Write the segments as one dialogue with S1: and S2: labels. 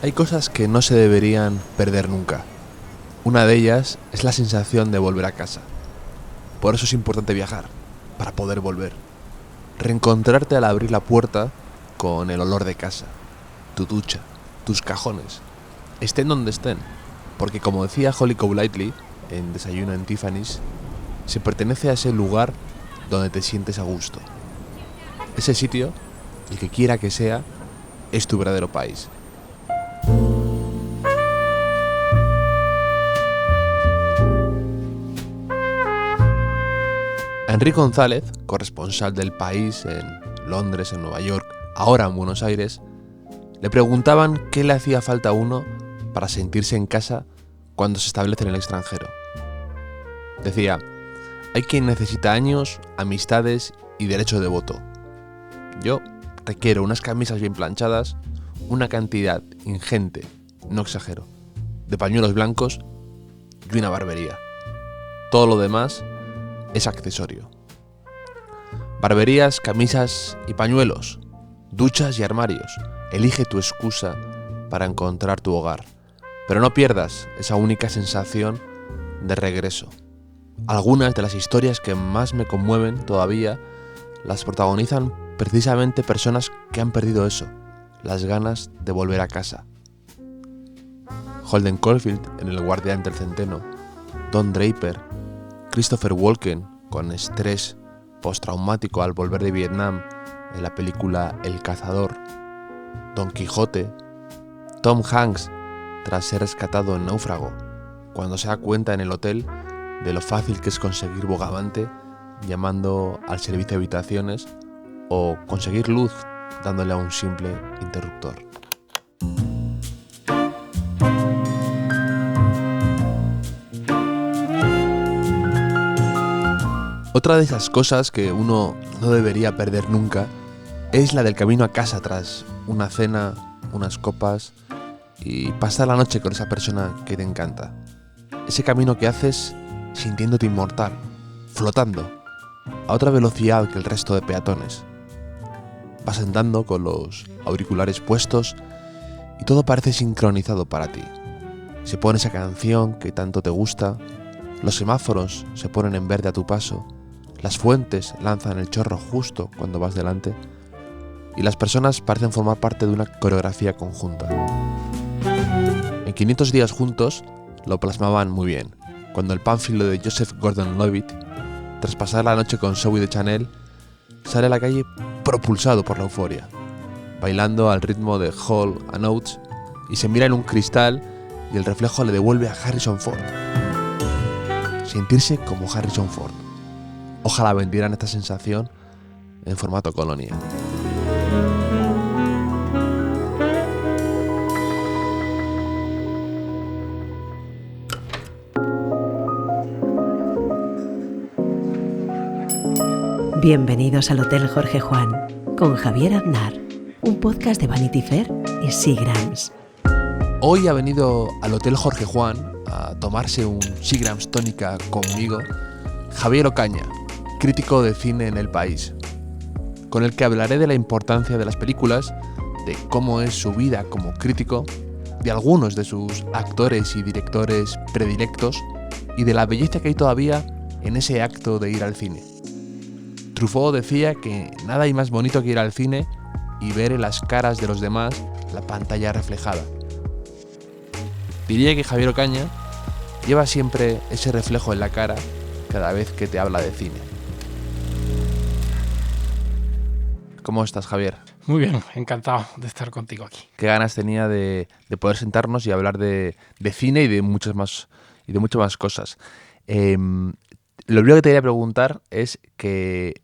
S1: Hay cosas que no se deberían perder nunca. Una de ellas es la sensación de volver a casa. Por eso es importante viajar, para poder volver. Reencontrarte al abrir la puerta con el olor de casa, tu ducha, tus cajones, estén donde estén. Porque como decía Holly Golightly en Desayuno en Tiffany's, se pertenece a ese lugar donde te sientes a gusto. Ese sitio, el que quiera que sea, es tu verdadero país. A Enrique González, corresponsal del País en Londres, en Nueva York, ahora en Buenos Aires, le preguntaban qué le hacía falta a uno para sentirse en casa cuando se establece en el extranjero. Decía, hay quien necesita años, amistades y derecho de voto. Yo requiero unas camisas bien planchadas, una cantidad ingente, no exagero, de pañuelos blancos y una barbería. Todo lo demás es accesorio. Barberías, camisas y pañuelos, duchas y armarios. Elige tu excusa para encontrar tu hogar, pero no pierdas esa única sensación de regreso. Algunas de las historias que más me conmueven todavía las protagonizan precisamente personas que han perdido eso, las ganas de volver a casa. Holden Caulfield en El Guardián del Centeno, Don Draper, Christopher Walken con estrés postraumático al volver de Vietnam en la película El Cazador, Don Quijote, Tom Hanks tras ser rescatado en Náufrago, cuando se da cuenta en el hotel de lo fácil que es conseguir bogavante llamando al servicio de habitaciones o conseguir luz dándole a un simple interruptor. Otra de esas cosas que uno no debería perder nunca es la del camino a casa tras una cena, unas copas y pasar la noche con esa persona que te encanta. Ese camino que haces sintiéndote inmortal, flotando, a otra velocidad que el resto de peatones. Vas andando con los auriculares puestos y todo parece sincronizado para ti. Se pone esa canción que tanto te gusta, los semáforos se ponen en verde a tu paso, las fuentes lanzan el chorro justo cuando vas delante y las personas parecen formar parte de una coreografía conjunta. En 500 días juntos lo plasmaban muy bien, cuando el pánfilo de Joseph Gordon-Levitt, tras pasar la noche con Zoe de Chanel, sale a la calle propulsado por la euforia, bailando al ritmo de Hall & Oates y se mira en un cristal y el reflejo le devuelve a Harrison Ford. Sentirse como Harrison Ford. Ojalá vendieran esta sensación en formato colonia.
S2: Bienvenidos al Hotel Jorge Juan con Javier Aznar, un podcast de Vanity Fair y Seagrams.
S1: Hoy ha venido al Hotel Jorge Juan a tomarse un Seagrams tónica conmigo Javier Ocaña, crítico de cine en El País, con el que hablaré de la importancia de las películas, de cómo es su vida como crítico, de algunos de sus actores y directores predilectos y de la belleza que hay todavía en ese acto de ir al cine. Truffaut decía que nada hay más bonito que ir al cine y ver en las caras de los demás la pantalla reflejada. Diría que Javier Ocaña lleva siempre ese reflejo en la cara cada vez que te habla de cine. ¿Cómo estás, Javier?
S3: Muy bien, encantado de estar contigo aquí.
S1: Qué ganas tenía de poder sentarnos y hablar de cine y de muchas más cosas. Lo primero que te quería preguntar es que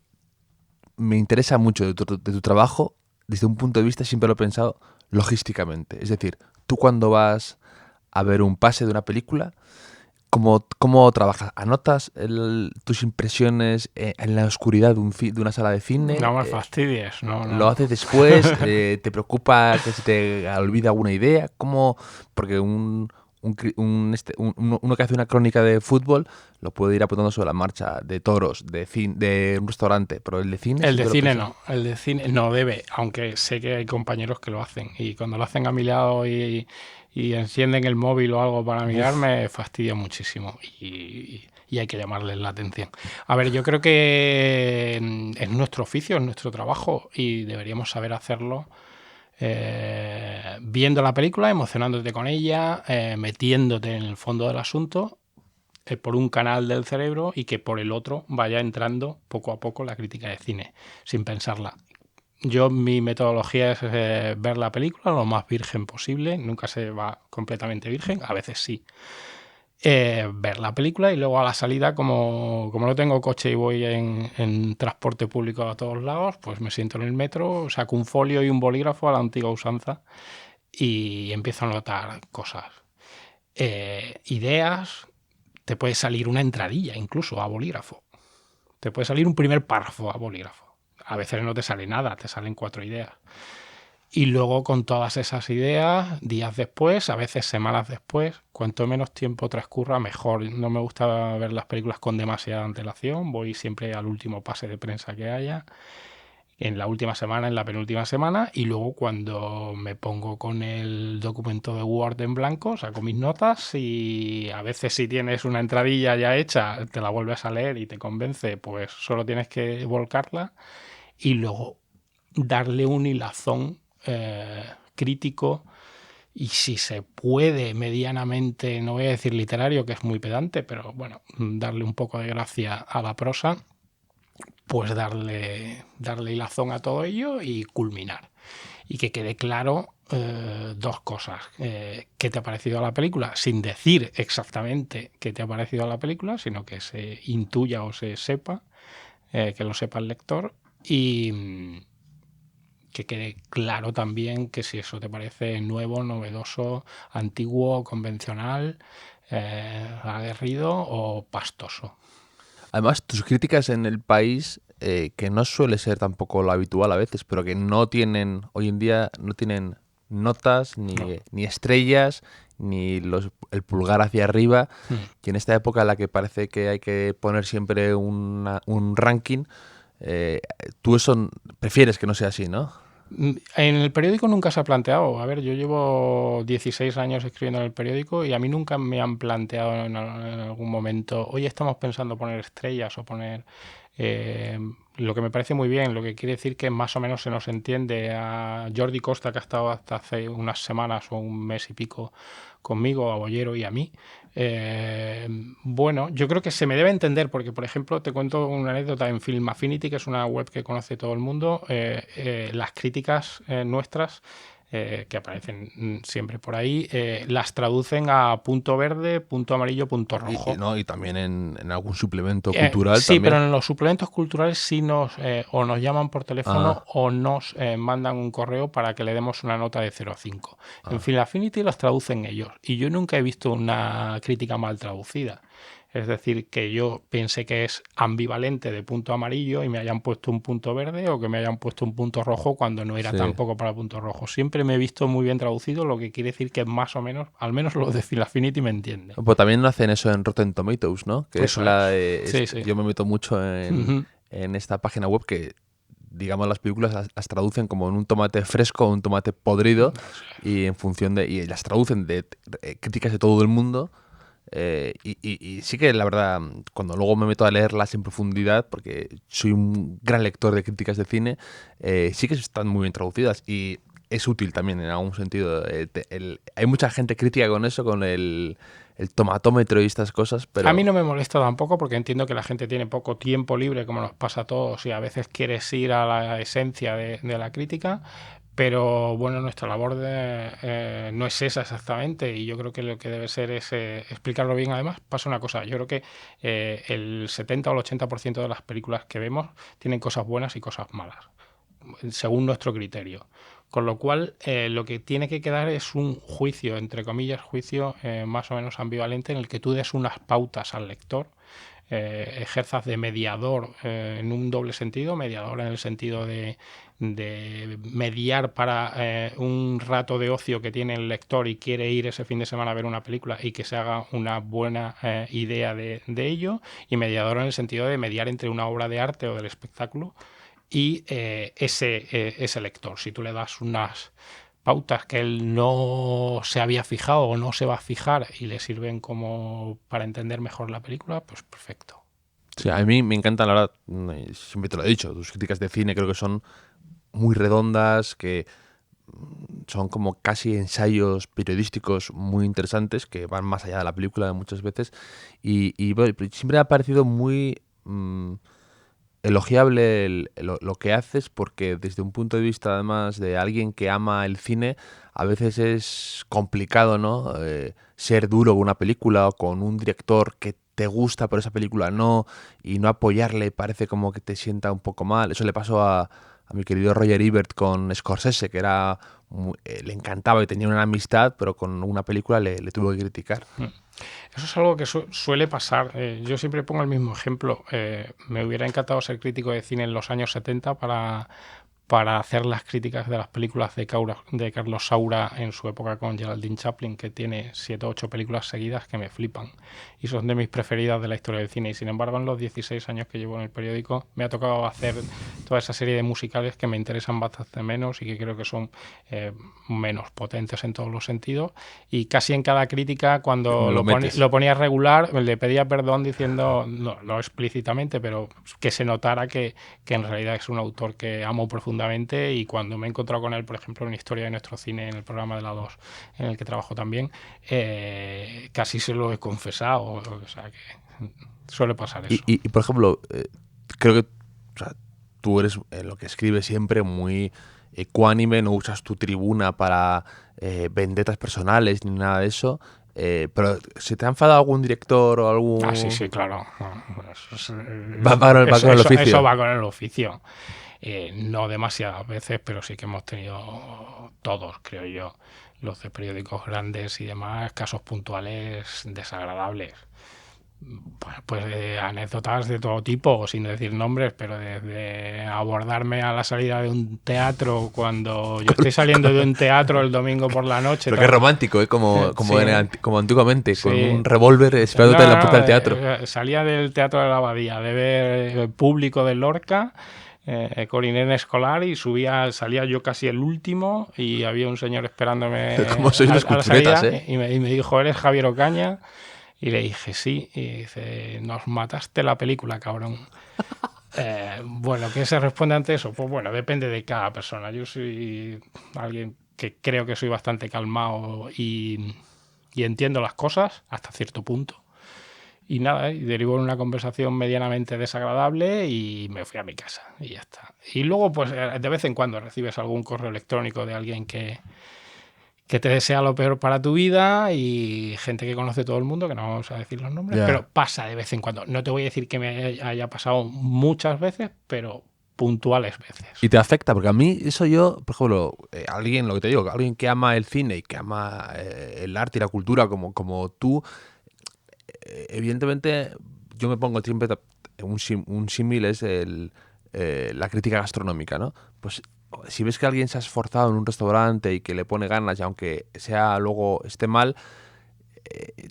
S1: me interesa mucho de tu trabajo desde un punto de vista, siempre lo he pensado, logísticamente. Es decir, tú cuando vas a ver un pase de una película, ¿cómo trabajas? ¿Anotas tus impresiones en la oscuridad de una sala de cine?
S3: No me fastidies. No.
S1: ¿Lo haces después? ¿Te preocupa que se te olvide alguna idea? ¿Cómo? Porque un uno que hace una crónica de fútbol lo puede ir apuntando sobre la marcha, de toros, de un restaurante, pero el de cine...
S3: El de cine no, el de cine no debe, aunque sé que hay compañeros que lo hacen y cuando lo hacen a mi lado y encienden el móvil o algo para mirar me fastidia muchísimo y hay que llamarles la atención. A ver, yo creo que es nuestro oficio, es nuestro trabajo y deberíamos saber hacerlo viendo la película, emocionándote con ella, metiéndote en el fondo del asunto por un canal del cerebro y que por el otro vaya entrando poco a poco la crítica de cine, sin pensarla. Mi metodología es ver la película lo más virgen posible, nunca se va completamente virgen, a veces sí. Ver la película y luego a la salida, como no tengo coche y voy en transporte público a todos lados, pues me siento en el metro, saco un folio y un bolígrafo a la antigua usanza y empiezo a notar cosas. Ideas, te puede salir una entradilla incluso a bolígrafo, te puede salir un primer párrafo a bolígrafo. A veces no te sale nada, te salen 4 ideas. Y luego con todas esas ideas, días después, a veces semanas después, cuanto menos tiempo transcurra, mejor. No me gusta ver las películas con demasiada antelación, voy siempre al último pase de prensa que haya, en la última semana, en la penúltima semana, y luego cuando me pongo con el documento de Word en blanco, saco mis notas y a veces si tienes una entradilla ya hecha, te la vuelves a leer y te convence, pues solo tienes que volcarla y luego darle un hilazón crítico y si se puede medianamente, no voy a decir literario, que es muy pedante, pero bueno, darle un poco de gracia a la prosa, pues darle hilazón a todo ello y culminar. Y que quede claro 2 cosas. ¿Qué te ha parecido la película? Sin decir exactamente qué te ha parecido la película, sino que se intuya o se sepa, que lo sepa el lector. Y que quede claro también que si eso te parece nuevo, novedoso, antiguo, convencional, aguerrido o pastoso.
S1: Además, tus críticas en el país, que no suele ser tampoco lo habitual a veces, pero que no tienen, hoy en día, no tienen notas, ni estrellas, ni el pulgar hacia arriba. Y en esta época en la que parece que hay que poner siempre un ranking, tú eso prefieres que no sea así, ¿no?
S3: En el periódico nunca se ha planteado. A ver, yo llevo 16 años escribiendo en el periódico y a mí nunca me han planteado en algún momento, oye, estamos pensando poner estrellas o poner... lo que me parece muy bien, lo que quiere decir que más o menos se nos entiende. A Jordi Costa, que ha estado hasta hace unas semanas o un mes y pico conmigo, a Bollero y a mí. Bueno, yo creo que se me debe entender porque, por ejemplo, te cuento una anécdota en Film Affinity, que es una web que conoce todo el mundo. Las críticas nuestras, que aparecen siempre por ahí, las traducen a punto verde, punto amarillo, punto rojo.
S1: Y también en algún suplemento cultural.
S3: Sí,
S1: también.
S3: pero en los suplementos culturales sí o nos llaman por teléfono o nos mandan un correo para que le demos una nota de 0 a 5. En Film Affinity las traducen ellos y yo nunca he visto una crítica mal traducida. Es decir, que yo pensé que es ambivalente de punto amarillo y me hayan puesto un punto verde o que me hayan puesto un punto rojo cuando no era tampoco para punto rojo. Siempre me he visto muy bien traducido, lo que quiere decir que más o menos, al menos los de Film Affinity me entienden.
S1: Pues también hacen eso en Rotten Tomatoes, ¿no? Que
S3: Eso
S1: es la
S3: sí.
S1: Yo me meto mucho en esta página web que, digamos, las películas las traducen como en un tomate fresco o un tomate podrido y en función y las traducen de críticas de todo el mundo. Y sí que la verdad, cuando luego me meto a leerlas en profundidad, porque soy un gran lector de críticas de cine, sí que están muy bien traducidas y es útil también en algún sentido. Hay mucha gente crítica con eso, con el tomatómetro y estas cosas, pero...
S3: A mí no me molesta tampoco porque entiendo que la gente tiene poco tiempo libre, como nos pasa a todos, y a veces quieres ir a la esencia de la crítica. Pero bueno, nuestra labor no es esa exactamente y yo creo que lo que debe ser es explicarlo bien. Además, pasa una cosa, yo creo que el 70 o el 80% de las películas que vemos tienen cosas buenas y cosas malas, según nuestro criterio. Con lo cual, lo que tiene que quedar es un juicio, entre comillas, juicio más o menos ambivalente en el que tú des unas pautas al lector ejerzas de mediador en un doble sentido, mediador en el sentido de mediar para un rato de ocio que tiene el lector y quiere ir ese fin de semana a ver una película y que se haga una buena idea de ello, y mediador en el sentido de mediar entre una obra de arte o del espectáculo y ese lector. Si tú le das unas pautas que él no se había fijado o no se va a fijar y le sirven como para entender mejor la película, pues perfecto.
S1: Sí, a mí me encantan, la verdad, siempre te lo he dicho, tus críticas de cine creo que son muy redondas, que son como casi ensayos periodísticos muy interesantes que van más allá de la película muchas veces y bueno, siempre me ha parecido muy elogiable lo que haces, porque desde un punto de vista además de alguien que ama el cine, a veces es complicado, ¿no? Ser duro con una película o con un director que te gusta pero esa película no, y no apoyarle parece como que te sienta un poco mal. Eso le pasó a mi querido Roger Ebert con Scorsese, que era le encantaba y tenía una amistad, pero con una película le tuvo que criticar.
S3: Eso es algo que suele pasar. Yo siempre pongo el mismo ejemplo. Me hubiera encantado ser crítico de cine en los años 70 para hacer las críticas de las películas de Carlos Saura en su época con Geraldine Chaplin, que tiene 7 o 8 películas seguidas que me flipan y son de mis preferidas de la historia del cine. Y sin embargo, en los 16 años que llevo en el periódico me ha tocado hacer toda esa serie de musicales que me interesan bastante menos y que creo que son menos potentes en todos los sentidos. Y casi en cada crítica, cuando lo ponía regular, le pedía perdón diciendo, no explícitamente, pero que se notara que en realidad es un autor que amo profundamente. Y cuando me he encontrado con él, por ejemplo, en Historia de nuestro cine, en el programa de la 2, en el que trabajo también, casi se lo he confesado. O sea, que suele pasar eso.
S1: Y por ejemplo, creo que, o sea, tú eres en lo que escribes siempre muy ecuánime, no usas tu tribuna para vendetas personales ni nada de eso. Pero ¿se te ha enfadado algún director o algún...?
S3: Sí, claro.
S1: Va con el oficio.
S3: Eso va con el oficio. No demasiadas veces, pero sí que hemos tenido todos, creo yo, los de periódicos grandes y demás, casos puntuales desagradables. Pues anécdotas de todo tipo, sin decir nombres, pero desde abordarme a la salida de un teatro, cuando yo estoy saliendo de un teatro el domingo por la noche.
S1: Pero qué romántico, ¿eh? Como antiguamente,
S3: sí,
S1: con un revólver esperándote en la puerta del teatro.
S3: Salía del Teatro de la Abadía de ver el público de Lorca, con Inés Escolar, y salía yo casi el último y había un señor esperándome
S1: ¿Cómo sois los
S3: a la salida, y me dijo, ¿eres Javier Ocaña? Y le dije, sí, y dice, nos mataste la película, cabrón. Bueno, ¿qué se responde ante eso? Pues bueno, depende de cada persona. Yo soy alguien que creo que soy bastante calmado y entiendo las cosas hasta cierto punto. Y nada, y derivó en una conversación medianamente desagradable y me fui a mi casa y ya está. Y luego, pues de vez en cuando recibes algún correo electrónico de alguien que te desea lo peor para tu vida, y gente que conoce todo el mundo, que no vamos a decir los nombres, pero pasa de vez en cuando. No te voy a decir que me haya pasado muchas veces, pero puntuales veces.
S1: ¿Y te afecta? Porque a mí eso yo, por ejemplo, alguien, lo que te digo, alguien que ama el cine y que ama el arte y la cultura como tú, evidentemente yo me pongo siempre, un símil es la crítica gastronómica, ¿no? Pues si ves que alguien se ha esforzado en un restaurante y que le pone ganas, y aunque luego esté mal,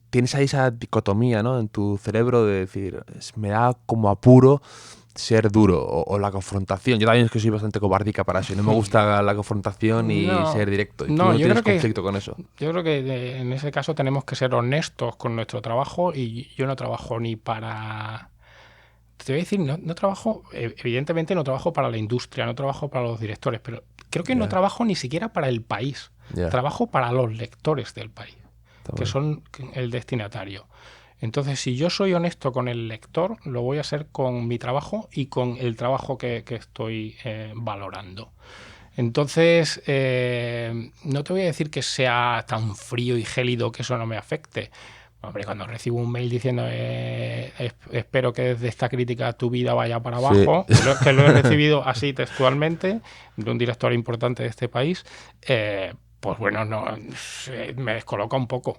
S1: tienes ahí esa dicotomía, ¿no? En tu cerebro de decir, me da como apuro ser duro o la confrontación. Yo también es que soy bastante cobardica para eso. No me gusta la confrontación y ser directo. ¿Y tú no tienes conflicto con eso?
S3: Yo creo que en ese caso tenemos que ser honestos con nuestro trabajo, y yo no trabajo ni para... Te voy a decir, no trabajo, evidentemente no trabajo para la industria, no trabajo para los directores, pero creo que no trabajo ni siquiera para el país. Trabajo para los lectores del país, que son el destinatario. Entonces, si yo soy honesto con el lector, lo voy a hacer con mi trabajo y con el trabajo que estoy valorando. Entonces, no te voy a decir que sea tan frío y gélido que eso no me afecte. Hombre, cuando recibo un mail diciendo espero que desde esta crítica tu vida vaya para abajo, sí, que lo he recibido así textualmente de un director importante de este país, pues bueno, no, me descoloca un poco.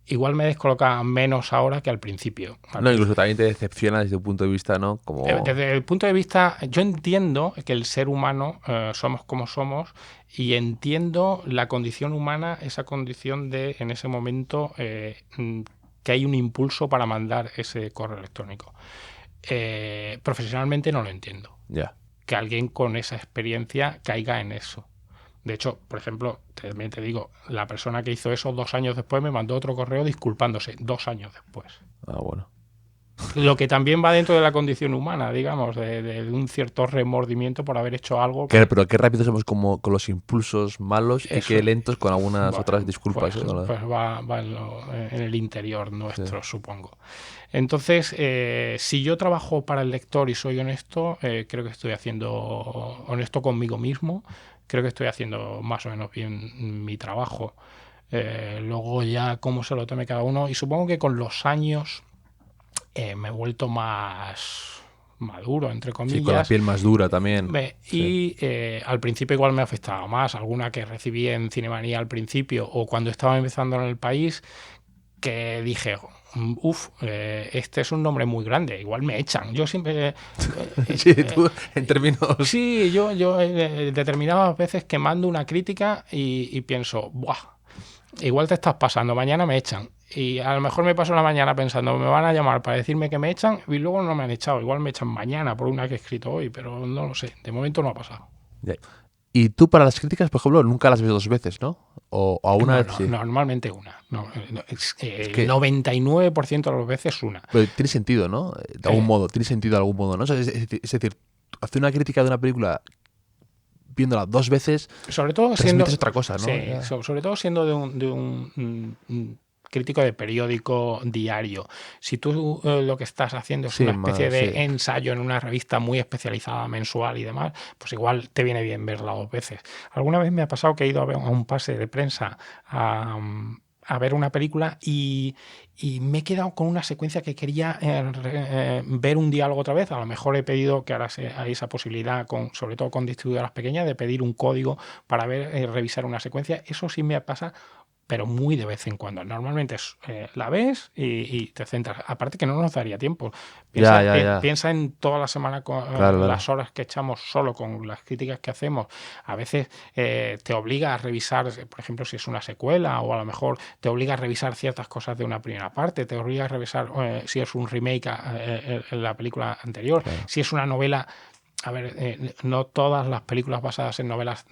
S3: igual me descoloca menos ahora que al principio.
S1: No, incluso también te decepciona desde un punto de vista, ¿no? Como...
S3: Desde el punto de vista, yo entiendo que el ser humano somos como somos y entiendo la condición humana, esa condición de, en ese momento, que hay un impulso para mandar ese correo electrónico. Profesionalmente no lo entiendo.
S1: Ya.
S3: Que alguien con esa experiencia caiga en eso. De hecho, por ejemplo, también te digo, la persona que hizo eso 2 años después me mandó otro correo disculpándose 2 años después.
S1: Ah, bueno.
S3: Lo que también va dentro de la condición humana, digamos, de un cierto remordimiento por haber hecho algo.
S1: Pero qué rápido somos como con los impulsos malos y
S3: Eso,
S1: qué lentos con algunas
S3: bueno,
S1: otras disculpas.
S3: Pues va en el interior nuestro, sí. Supongo. Entonces, si yo trabajo para el lector y soy honesto, creo que estoy haciendo honesto conmigo mismo, creo que estoy haciendo más o menos bien mi trabajo. Luego ya cómo se lo tome cada uno, y supongo que con los años me he vuelto más maduro, entre comillas.
S1: Sí, con la piel más dura también.
S3: Y al principio igual me afectaba más. Alguna que recibí en Cinemanía al principio o cuando estaba empezando en El País, que dije, este es un nombre muy grande, igual me echan. Yo siempre...
S1: sí, tú, en términos...
S3: Sí, yo determinadas veces que mando una crítica y pienso, ¡buah! Igual te estás pasando, mañana me echan. Y a lo mejor me paso la mañana pensando, me van a llamar para decirme que me echan y luego no me han echado. Igual me echan mañana por una que he escrito hoy, pero no lo sé. De momento no ha pasado.
S1: Y tú para las críticas, por ejemplo, nunca las ves 2 veces, ¿no? O a una vez sí.
S3: Normalmente una. Es que el 99% de las veces una.
S1: Pero tiene sentido, ¿no? De algún modo, tiene sentido de algún modo, ¿no? Es decir, hacer una crítica de una película viéndola 2 veces,
S3: sobre todo siendo
S1: otra cosa, ¿no?
S3: Sí, sobre todo siendo de un crítico de periódico diario. Si tú lo que estás haciendo es una especie de ensayo en una revista muy especializada, mensual y demás, pues igual te viene bien verla 2 veces. Alguna vez me ha pasado que he ido a un pase de prensa a ver una película y me he quedado con una secuencia que quería ver un diálogo otra vez. A lo mejor he pedido que ahora hay esa posibilidad, sobre todo con distribuidoras pequeñas, de pedir un código para revisar una secuencia. Eso sí me pasa, pero muy de vez en cuando. Normalmente la ves y te centras. Aparte que no nos daría tiempo. Piensa en toda la semana con las horas que echamos solo con las críticas que hacemos. A veces te obliga a revisar, por ejemplo, si es una secuela, o a lo mejor te obliga a revisar ciertas cosas de una primera parte, te obliga a revisar si es un remake en la película anterior, si es una novela. A ver, no todas las películas basadas en novelas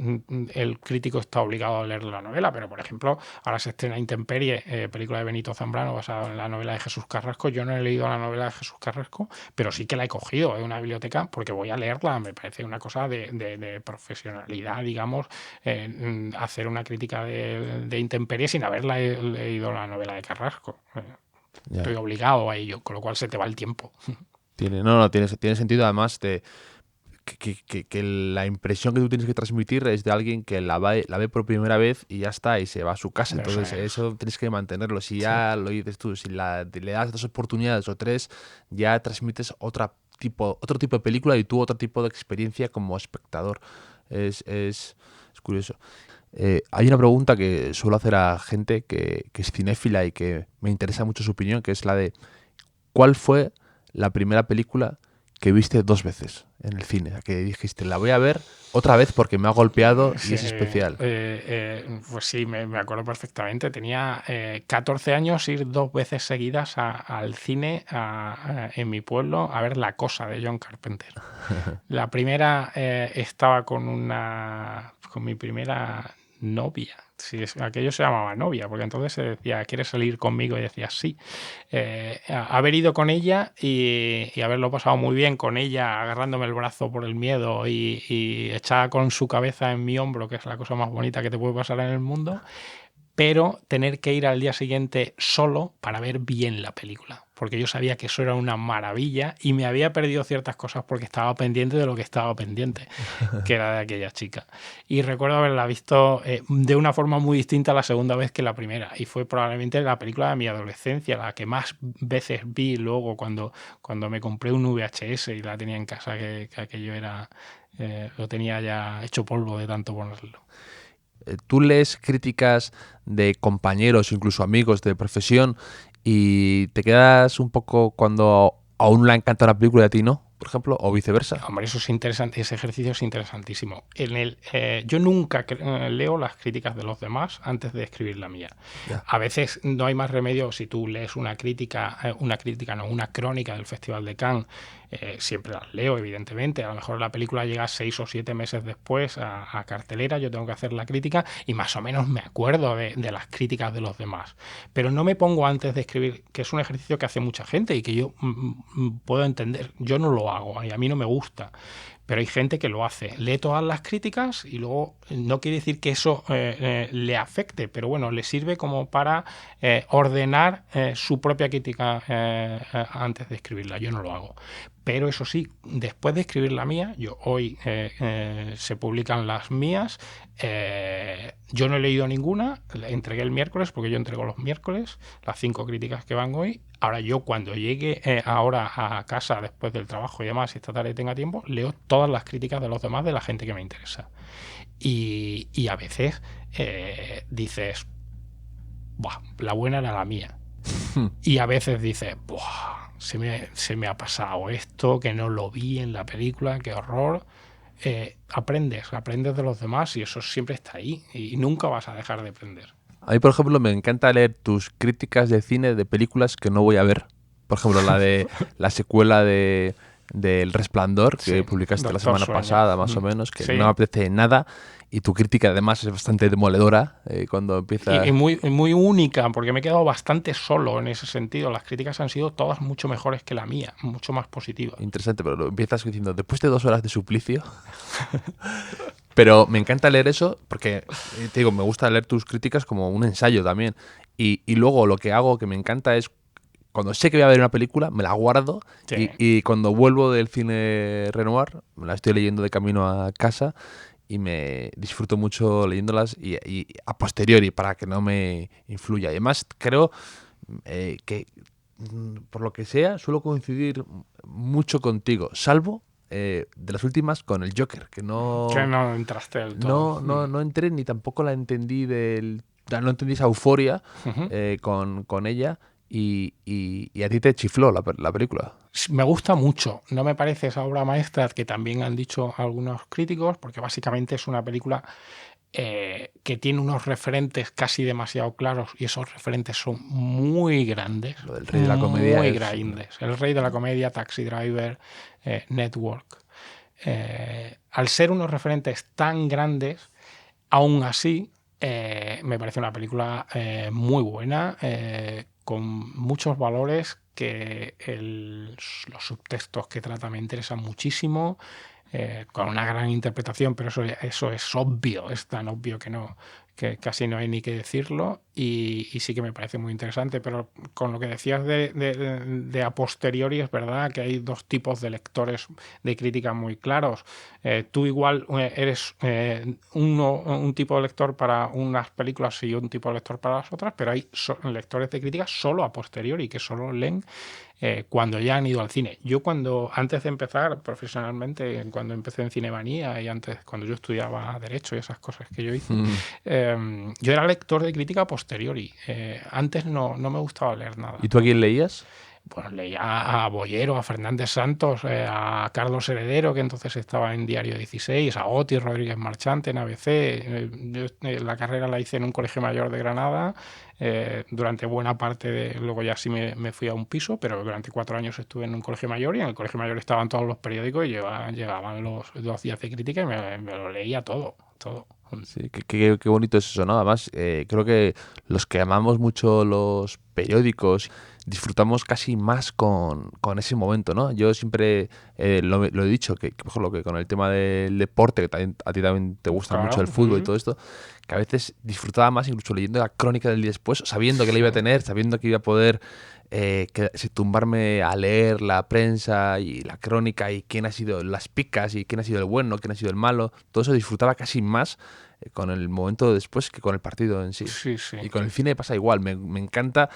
S3: el crítico está obligado a leer la novela, pero por ejemplo, ahora se estrena Intemperie, película de Benito Zambrano basada en la novela de Jesús Carrasco. Yo no he leído la novela de Jesús Carrasco, pero sí que la he cogido de una biblioteca porque voy a leerla. Me parece una cosa de profesionalidad, digamos, hacer una crítica de Intemperie sin haberla leído la novela de Carrasco. Estoy obligado a ello, con lo cual se te va el tiempo.
S1: Tiene sentido, además de... Que la impresión que tú tienes que transmitir es de alguien que la ve por primera vez y ya está, y se va a su casa. Entonces eso tienes que mantenerlo. Si ya lo dices tú, si le das 2 oportunidades o 3, ya transmites otro tipo de película y tú otro tipo de experiencia como espectador. Es curioso. Hay una pregunta que suelo hacer a gente que es cinéfila y que me interesa mucho su opinión, que es la de ¿cuál fue la primera película que viste 2 veces en el cine? Que dijiste, la voy a ver otra vez porque me ha golpeado y es especial.
S3: Pues sí, me acuerdo perfectamente. Tenía 14 años, ir 2 veces seguidas al cine en mi pueblo a ver La Cosa de John Carpenter. La primera estaba con mi primera novia. Sí, aquello se llamaba novia, porque entonces se decía, ¿quieres salir conmigo? Y decía, sí. Haber ido con ella y haberlo pasado muy bien con ella, agarrándome el brazo por el miedo y echada con su cabeza en mi hombro, que es la cosa más bonita que te puede pasar en el mundo, pero tener que ir al día siguiente solo para ver bien la película, porque yo sabía que eso era una maravilla y me había perdido ciertas cosas porque estaba pendiente de lo que estaba pendiente, que era de aquella chica. Y recuerdo haberla visto de una forma muy distinta la segunda vez que la primera, y fue probablemente la película de mi adolescencia, la que más veces vi luego cuando me compré un VHS y la tenía en casa, que aquello era lo tenía ya hecho polvo de tanto ponerlo.
S1: ¿Tú lees críticas de compañeros, incluso amigos de profesión, y te quedas un poco cuando a uno le encanta una película y a ti no, por ejemplo, o viceversa?
S3: Hombre, eso es interesante, ese ejercicio es interesantísimo. Yo nunca leo las críticas de los demás antes de escribir la mía.
S1: Ya.
S3: A veces no hay más remedio si tú lees una crónica del Festival de Cannes. Siempre las leo, evidentemente. A lo mejor la película llega 6 o 7 meses después a cartelera, yo tengo que hacer la crítica y más o menos me acuerdo de las críticas de los demás. Pero no me pongo antes de escribir, que es un ejercicio que hace mucha gente y que yo puedo entender. Yo no lo hago y a mí no me gusta. Pero hay gente que lo hace. Lee todas las críticas y luego no quiere decir que eso le afecte, pero bueno, le sirve como para ordenar su propia crítica antes de escribirla. Yo no lo hago. Pero eso sí, después de escribir la mía, hoy se publican las mías. Yo no he leído ninguna, la entregué el miércoles porque yo entrego los miércoles, las 5 críticas que van hoy. Ahora yo cuando llegue ahora a casa después del trabajo y demás, si esta tarde tenga tiempo, leo todas las críticas de los demás de la gente que me interesa. Y a veces dices, buah, la buena era la mía. Y a veces dices, buah, se me ha pasado esto, que no lo vi en la película, qué horror. Aprendes de los demás y eso siempre está ahí y nunca vas a dejar de aprender.
S1: A mí, por ejemplo, me encanta leer tus críticas de cine de películas que no voy a ver. Por ejemplo, la de la secuela de El Resplandor, que
S3: Sí,
S1: publicaste la
S3: Doctor
S1: semana
S3: Sueño.
S1: pasada, más o menos, que
S3: Sí.
S1: no me apetece nada. Y tu crítica, además, es bastante demoledora cuando empieza...
S3: Y muy única, porque me he quedado bastante solo en ese sentido. Las críticas han sido todas mucho mejores que la mía, mucho más positivas.
S1: Interesante, pero lo empiezas diciendo, después de 2 horas de suplicio... Pero me encanta leer eso porque, te digo, me gusta leer tus críticas como un ensayo también. Y luego lo que hago, que me encanta, es cuando sé que voy a ver una película, me la guardo
S3: Sí.
S1: y cuando vuelvo del cine Renoir, me la estoy leyendo de camino a casa y me disfruto mucho leyéndolas y a posteriori para que no me influya. Y además creo que, por lo que sea, suelo coincidir mucho contigo, salvo de las últimas con el Joker, que no...
S3: Que no entraste del todo.
S1: No entré ni tampoco la entendí no entendí esa euforia
S3: Ujú.
S1: con ella y a ti te chifló la película.
S3: Me gusta mucho. No me parece esa obra maestra que también han dicho algunos críticos, porque básicamente es una película que tiene unos referentes casi demasiado claros y esos referentes son muy grandes.
S1: Lo del rey de la comedia
S3: muy
S1: es-
S3: grandes. El rey de la comedia, Taxi Driver, Network. Al ser unos referentes tan grandes, aún así, me parece una película muy buena, con muchos valores que los subtextos que trata me interesan muchísimo, con una gran interpretación, pero eso es obvio, es tan obvio que casi no hay ni que decirlo y sí que me parece muy interesante, pero con lo que decías de a posteriori es verdad que hay 2 tipos de lectores de crítica muy claros. Tú igual eres un tipo de lector para unas películas y un tipo de lector para las otras, pero hay lectores de crítica solo a posteriori, que solo leen cuando ya han ido al cine. Yo antes de empezar profesionalmente, cuando empecé en Cinemanía y antes cuando yo estudiaba Derecho y esas cosas que yo hice, yo era lector de crítica a posteriori. Antes no me gustaba leer nada.
S1: ¿Y tú a quién leías?
S3: Bueno, leía a Boyero, a Fernández Santos, a Carlos Heredero, que entonces estaba en Diario 16, a Otis Rodríguez Marchante en ABC. Yo la carrera la hice en un colegio mayor de Granada. Durante buena parte luego ya sí me fui a un piso, pero durante 4 años estuve en un colegio mayor y en el colegio mayor estaban todos los periódicos y llegaban los días de crítica y me lo leía todo.
S1: Sí, qué bonito es eso, ¿no? Además, creo que los que amamos mucho los periódicos disfrutamos casi más con ese momento, ¿no? Yo siempre lo he dicho, que por ejemplo, que con el tema del deporte, que también, a ti también te gusta
S3: Claro,
S1: mucho el fútbol y
S3: ujú.
S1: todo esto, que a veces disfrutaba más incluso leyendo la crónica del día después, sabiendo que la iba a tener, sabiendo que iba a poder tumbarme a leer la prensa y la crónica y quién ha sido las picas y quién ha sido el bueno, quién ha sido el malo. Todo eso disfrutaba casi más con el momento después que con el partido en sí.
S3: Sí.
S1: Y con el cine pasa igual. Me encanta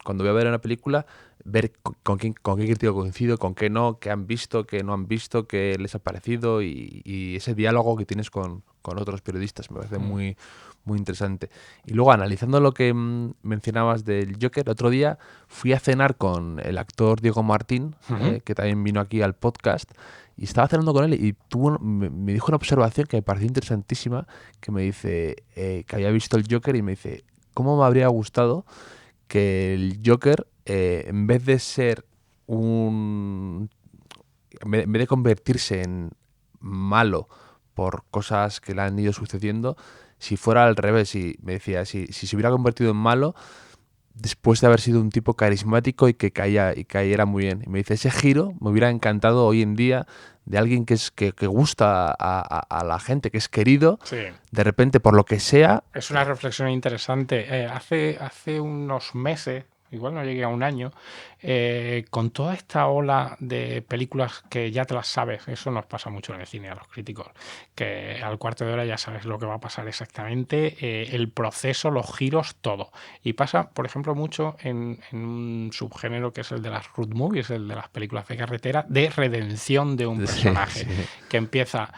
S1: cuando voy a ver una película, ver con qué crítico coincido, con qué no, qué han visto, qué no han visto, qué les ha parecido y ese diálogo que tienes con otros periodistas me parece muy, muy interesante. Y luego, analizando lo que mencionabas del Joker, otro día fui a cenar con el actor Diego Martín, que también vino aquí al podcast, y estaba cenando con él y me dijo una observación que me pareció interesantísima, que me dice que había visto el Joker y me dice, ¿cómo me habría gustado que el Joker, en vez de ser en vez de convertirse en malo por cosas que le han ido sucediendo, si fuera al revés? Y me decía, si se hubiera convertido en malo después de haber sido un tipo carismático y que cayera muy bien. Y me dice, ese giro me hubiera encantado hoy en día de alguien que gusta a la gente, que es querido,
S3: Sí.
S1: de repente, por lo que sea.
S3: Es una reflexión interesante. Hace unos meses, igual no llegué a un año, con toda esta ola de películas que ya te las sabes, eso nos pasa mucho en el cine a los críticos, que al cuarto de hora ya sabes lo que va a pasar exactamente, el proceso, los giros, todo. Y pasa, por ejemplo, mucho en un subgénero que es el de las road movies, el de las películas de carretera, de redención de un personaje,
S1: Sí.
S3: que empieza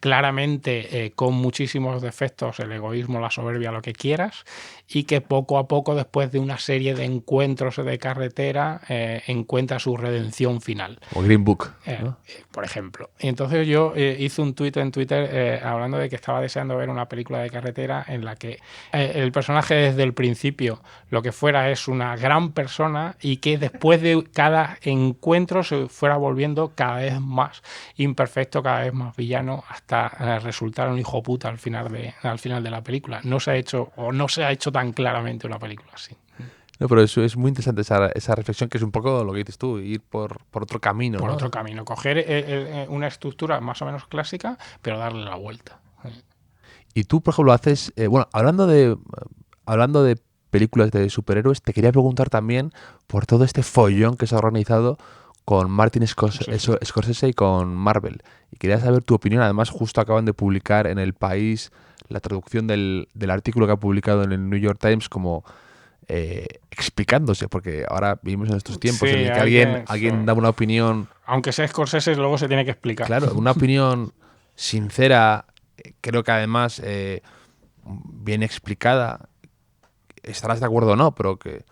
S3: claramente con muchísimos defectos, el egoísmo, la soberbia, lo que quieras, y que poco a poco, después de una serie de encuentros de carretera, encuentra su redención final.
S1: O Green Book, ¿no?
S3: Por ejemplo. Y entonces yo hice un tuit en Twitter hablando de que estaba deseando ver una película de carretera en la que el personaje desde el principio lo que fuera es una gran persona y que después de cada encuentro se fuera volviendo cada vez más imperfecto, cada vez más villano, hasta resultar un hijo puta al final de la película. No se ha hecho tan claramente una película así.
S1: No, pero eso es muy interesante, esa reflexión, que es un poco lo que dices tú, ir por otro camino.
S3: Por
S1: ¿no?
S3: otro camino, coger una estructura más o menos clásica, pero darle la vuelta.
S1: Y tú, por ejemplo, haces... bueno, hablando de películas de superhéroes, te quería preguntar también por todo este follón que se ha organizado con Martin Scorsese y con Marvel. Y quería saber tu opinión. Además, justo acaban de publicar en El País la traducción del artículo que ha publicado en el New York Times como explicándose, porque ahora vivimos en estos tiempos en el que alguien da una opinión...
S3: Aunque sea Scorsese, luego se tiene que explicar.
S1: Claro, una opinión sincera, creo que además bien explicada, estarás de acuerdo o no, pero que...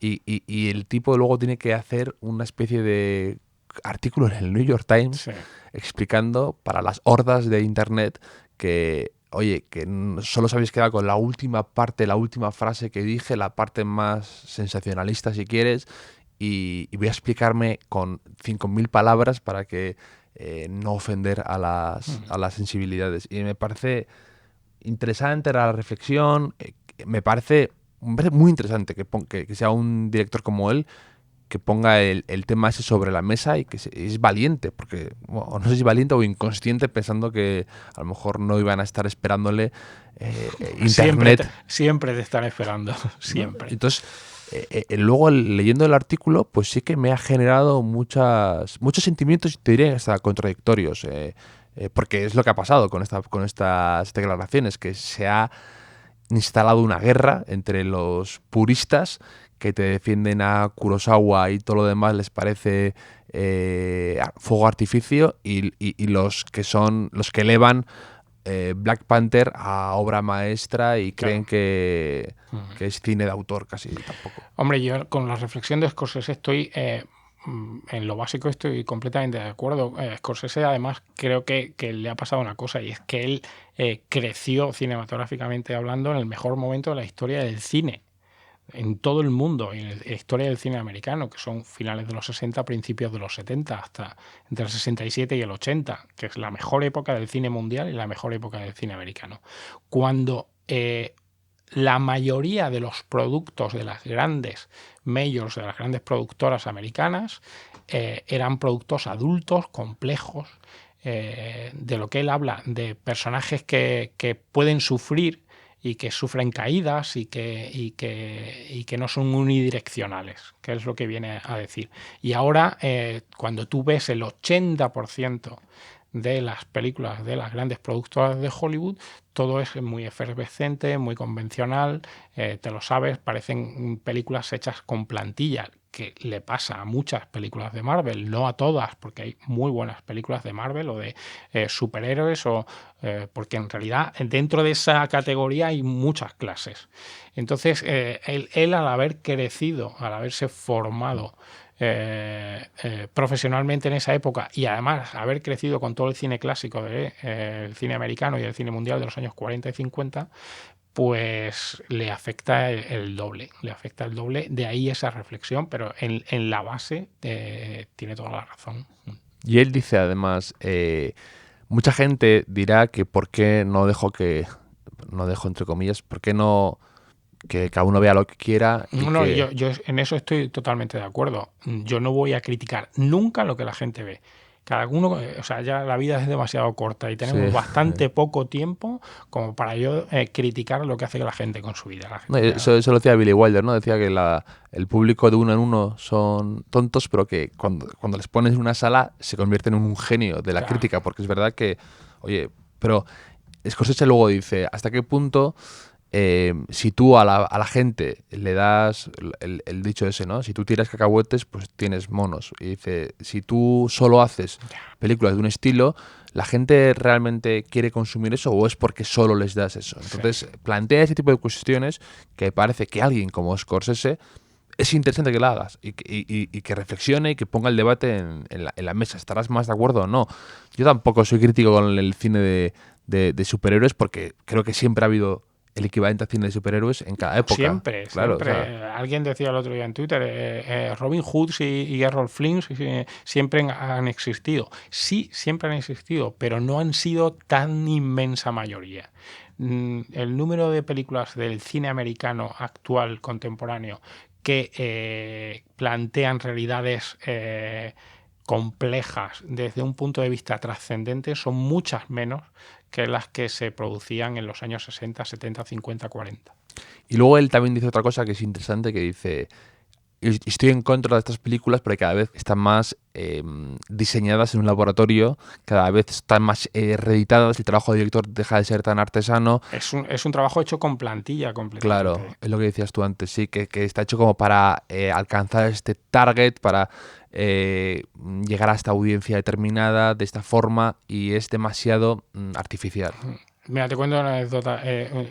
S1: Y el tipo luego tiene que hacer una especie de artículo en el New York Times explicando para las hordas de internet que, oye, que solo os habéis quedado con la última parte, la última frase que dije, la parte más sensacionalista si quieres, y voy a explicarme con 5.000 palabras para que no ofender a las sensibilidades. Y me parece interesante la reflexión, me parece muy interesante que sea un director como él que ponga el tema ese sobre la mesa y que es valiente, porque bueno, no sé si valiente o inconsciente, pensando que a lo mejor no iban a estar esperándole internet.
S3: Siempre te están esperando, siempre.
S1: ¿No? Entonces, luego leyendo el artículo, pues sí que me ha generado muchos sentimientos, y te diría hasta contradictorios, porque es lo que ha pasado con estas declaraciones, que se ha instalado una guerra entre los puristas que te defienden a Kurosawa y todo lo demás les parece fuego artificio, y los que elevan Black Panther a obra maestra y creen que es cine de autor casi tampoco.
S3: Hombre, yo con la reflexión de Scorsese estoy... en lo básico estoy completamente de acuerdo. Scorsese, además, creo que le ha pasado una cosa, y es que él creció cinematográficamente hablando en el mejor momento de la historia del cine, en todo el mundo, en la historia del cine americano, que son finales de los 60, principios de los 70, hasta entre el 67 y el 80, que es la mejor época del cine mundial y la mejor época del cine americano. Cuando la mayoría de los productos de las grandes majors, de las grandes productoras americanas, eran productos adultos, complejos, de lo que él habla, de personajes que pueden sufrir y que sufren caídas y que no son unidireccionales, que es lo que viene a decir. Y ahora, cuando tú ves el 80% de las películas de las grandes productoras de Hollywood, todo es muy efervescente, muy convencional, te lo sabes, parecen películas hechas con plantillas, que le pasa a muchas películas de Marvel, no a todas, porque hay muy buenas películas de Marvel o de superhéroes, porque en realidad dentro de esa categoría hay muchas clases. Entonces, él al haber crecido, al haberse formado profesionalmente en esa época y además haber crecido con todo el cine clásico del cine americano y el cine mundial de los años 40 y 50, pues le afecta el doble, de ahí esa reflexión, pero en la base tiene toda la razón.
S1: Y él dice además, mucha gente dirá que por qué no dejo entre comillas, por qué no que cada uno vea lo que quiera.
S3: No, yo en eso estoy totalmente de acuerdo. Yo no voy a criticar nunca lo que la gente ve. Cada uno, o sea, ya la vida es demasiado corta y tenemos bastante poco tiempo como para yo criticar lo que hace la gente con su vida.
S1: Eso lo decía Billy Wilder, ¿no? Decía que el público de uno en uno son tontos, pero que cuando les pones en una sala se convierten en un genio de la crítica, porque es verdad que, oye, pero Scorsese luego dice, ¿hasta qué punto si tú a la gente le das el dicho ese, ¿no? Si tú tiras cacahuetes, pues tienes monos. Y dice, si tú solo haces películas de un estilo, ¿la gente realmente quiere consumir eso o es porque solo les das eso? Entonces, plantea ese tipo de cuestiones que parece que alguien como Scorsese es interesante que la hagas y que reflexione y que ponga el debate en la mesa. ¿Estarás más de acuerdo o no? Yo tampoco soy crítico con el cine de superhéroes porque creo que siempre ha habido el equivalente al cine de superhéroes en cada época.
S3: Siempre.
S1: Claro, o
S3: sea, alguien decía el otro día en Twitter, Robin Hood y Errol Flynn siempre han existido. Sí, siempre han existido, pero no han sido tan inmensa mayoría. El número de películas del cine americano actual, contemporáneo, que plantean realidades complejas desde un punto de vista trascendente son muchas menos que las que se producían en los años 60, 70, 50, 40.
S1: Y luego él también dice otra cosa que es interesante, que dice, estoy en contra de estas películas porque cada vez están más diseñadas en un laboratorio, cada vez están más reeditadas, el trabajo de director deja de ser tan artesano.
S3: Es un trabajo hecho con plantilla completamente.
S1: Claro, es lo que decías tú antes, sí, que está hecho como para alcanzar este target, para llegar a esta audiencia determinada de esta forma y es demasiado artificial.
S3: Mira, te cuento una anécdota.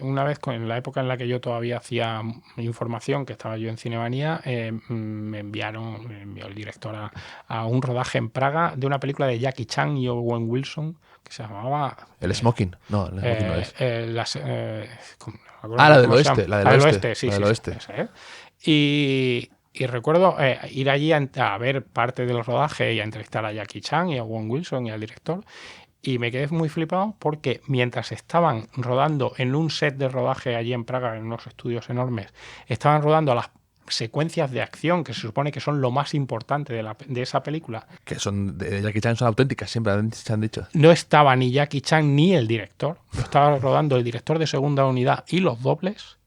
S3: Una vez, en la época en la que yo todavía hacía información, que estaba yo en Cinemanía, me envió el director a un rodaje en Praga de una película de Jackie Chan y Owen Wilson que se llamaba...
S1: ¿El Smoking? No, el Smoking no es.
S3: La
S1: del oeste. La del oeste,
S3: sí.
S1: La del oeste.
S3: Esa, Y recuerdo ir allí a ver parte del rodaje y a entrevistar a Jackie Chan y a Owen Wilson y al director. Y me quedé muy flipado porque mientras estaban rodando en un set de rodaje allí en Praga, en unos estudios enormes, estaban rodando las secuencias de acción que se supone que son lo más importante de esa película.
S1: Que son de Jackie Chan, son auténticas, siempre se han dicho.
S3: No estaba ni Jackie Chan ni el director. Estaba rodando el director de segunda unidad y los dobles.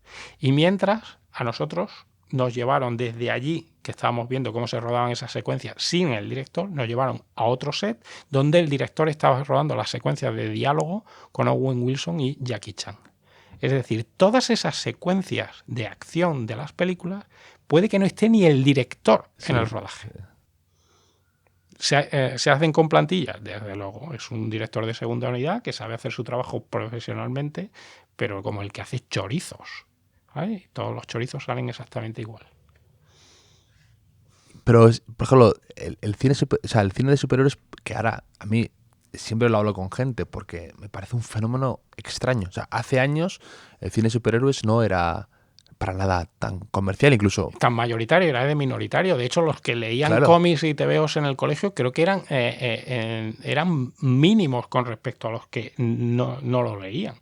S3: Y mientras a nosotros nos llevaron desde allí, que estábamos viendo cómo se rodaban esas secuencias sin el director, nos llevaron a otro set donde el director estaba rodando las secuencias de diálogo con Owen Wilson y Jackie Chan. Es decir, todas esas secuencias de acción de las películas puede que no esté ni el director en el rodaje. ¿Se hacen con plantillas? Desde luego. Es un director de segunda unidad que sabe hacer su trabajo profesionalmente, pero como el que hace chorizos. ¿Vale? Todos los chorizos salen exactamente igual.
S1: Pero, por ejemplo, el cine de superhéroes, que ahora a mí siempre lo hablo con gente porque me parece un fenómeno extraño. O sea, hace años el cine de superhéroes no era para nada tan comercial, incluso.
S3: Tan mayoritario, era de minoritario. De hecho, los que leían cómics y TVOs en el colegio creo que eran mínimos con respecto a los que no lo leían.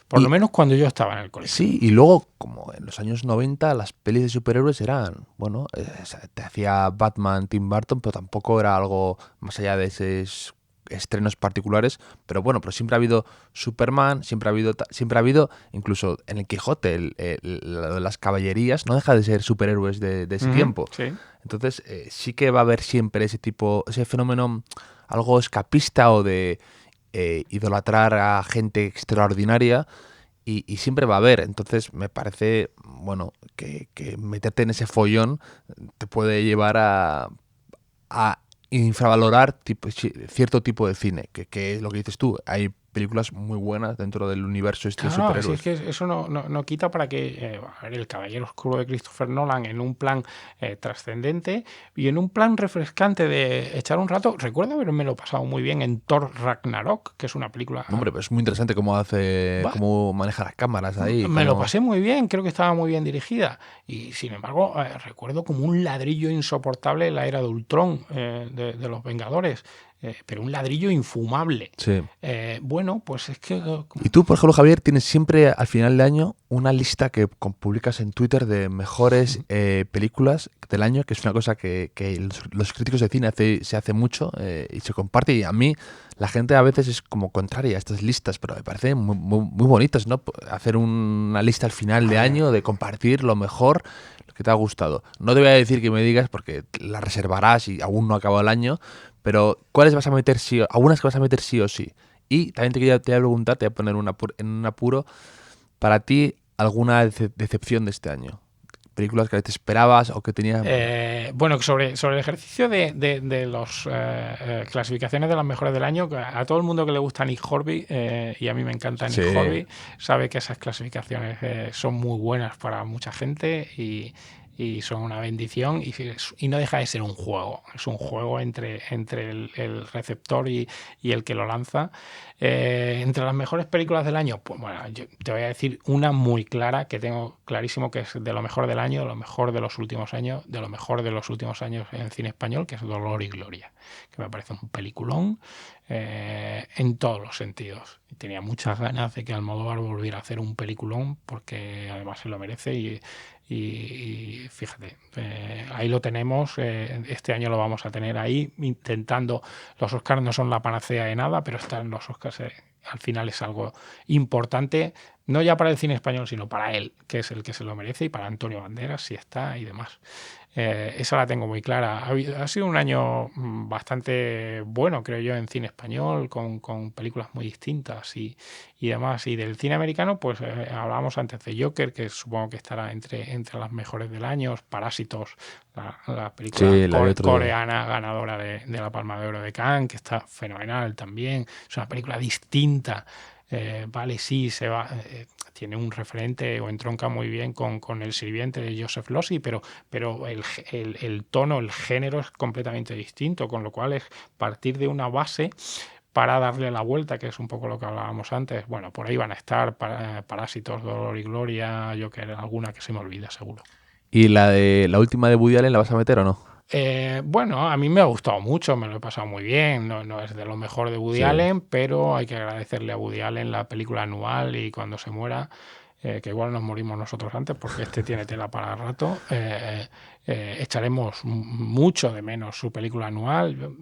S3: Por lo menos cuando yo estaba en el colegio.
S1: Sí, y luego, como en los años 90, las pelis de superhéroes eran, bueno, te hacía Batman, Tim Burton, pero tampoco era algo más allá de esos estrenos particulares. Pero bueno, pero siempre ha habido Superman, siempre ha habido incluso en el Quijote, las caballerías, no deja de ser superhéroes de ese tiempo.
S3: Sí.
S1: Entonces, sí que va a haber siempre ese fenómeno algo escapista o de idolatrar a gente extraordinaria y siempre va a haber. Entonces me parece, bueno, que meterte en ese follón te puede llevar a infravalorar cierto tipo de cine, que es lo que dices tú. Hay películas muy buenas dentro del universo de
S3: Claro, si es
S1: superhéroes.
S3: que eso no quita para que a ver, El Caballero Oscuro de Christopher Nolan en un plan trascendente y en un plan refrescante de echar un rato. Recuerdo haberme lo pasado muy bien en Thor Ragnarok, que es una película...
S1: Hombre, pues es muy interesante cómo maneja las cámaras ahí.
S3: Me lo pasé muy bien, creo que estaba muy bien dirigida. Y sin embargo, recuerdo como un ladrillo insoportable la era de Ultron de los Vengadores. Pero un ladrillo infumable.
S1: Sí.
S3: Bueno, pues es que...
S1: Y tú, por ejemplo, Javier, tienes siempre al final de año una lista que publicas en Twitter de mejores películas del año, que es una cosa que los críticos de cine se hace mucho y se comparte. Y a mí la gente a veces es como contraria a estas listas, pero me parece muy bonitas, ¿no? Hacer una lista al final de año de compartir lo mejor, lo que te ha gustado. No te voy a decir que me digas porque la reservarás y aún no ha acabado el año, pero ¿cuáles vas a meter algunas que vas a meter sí o sí? Y también te voy a preguntar, te voy a poner en un apuro, para ti, ¿alguna decepción de este año? ¿Películas que te esperabas o que tenías...?
S3: Bueno, sobre el ejercicio de las clasificaciones de las mejores del año, a todo el mundo que le gusta Nick Horby, y a mí me encanta Nick Horby, sabe que esas clasificaciones son muy buenas para mucha gente y son una bendición y no deja de ser un juego. Es un juego entre el receptor y el que lo lanza. Entre las mejores películas del año, pues bueno, yo te voy a decir una muy clara que tengo clarísimo que es de lo mejor del año, de lo mejor de los últimos años, de lo mejor de los últimos años en cine español, que es Dolor y Gloria, que me parece un peliculón en todos los sentidos. Y tenía muchas ganas de que Almodóvar volviera a hacer un peliculón porque además se lo merece y fíjate, ahí lo tenemos, este año lo vamos a tener ahí intentando. Los Oscars no son la panacea de nada, pero están los Oscars, al final es algo importante, no ya para el cine español, sino para él, que es el que se lo merece, y para Antonio Banderas, si está, y demás. Esa la tengo muy clara. Ha sido un año bastante bueno, creo yo, en cine español, con películas muy distintas y demás. Y del cine americano, pues hablábamos antes de Joker, que supongo que estará entre las mejores del año. Parásitos, la película coreana ganadora de la Palma de Oro de Cannes, que está fenomenal también. Es una película distinta. Vale, sí, tiene un referente o entronca muy bien con El sirviente de Joseph Losey, pero el tono, el género es completamente distinto, con lo cual es partir de una base para darle la vuelta, que es un poco lo que hablábamos antes. Bueno, por ahí van a estar Parásitos, Dolor y Gloria, Joker, alguna que se me olvida seguro.
S1: ¿Y la última de Woody Allen la vas a meter o no?
S3: Bueno, a mí me ha gustado mucho, me lo he pasado muy bien, no es de lo mejor de Woody Allen, pero hay que agradecerle a Woody Allen la película anual y cuando se muera, que igual nos morimos nosotros antes porque este tiene tela para rato, echaremos mucho de menos su película anual.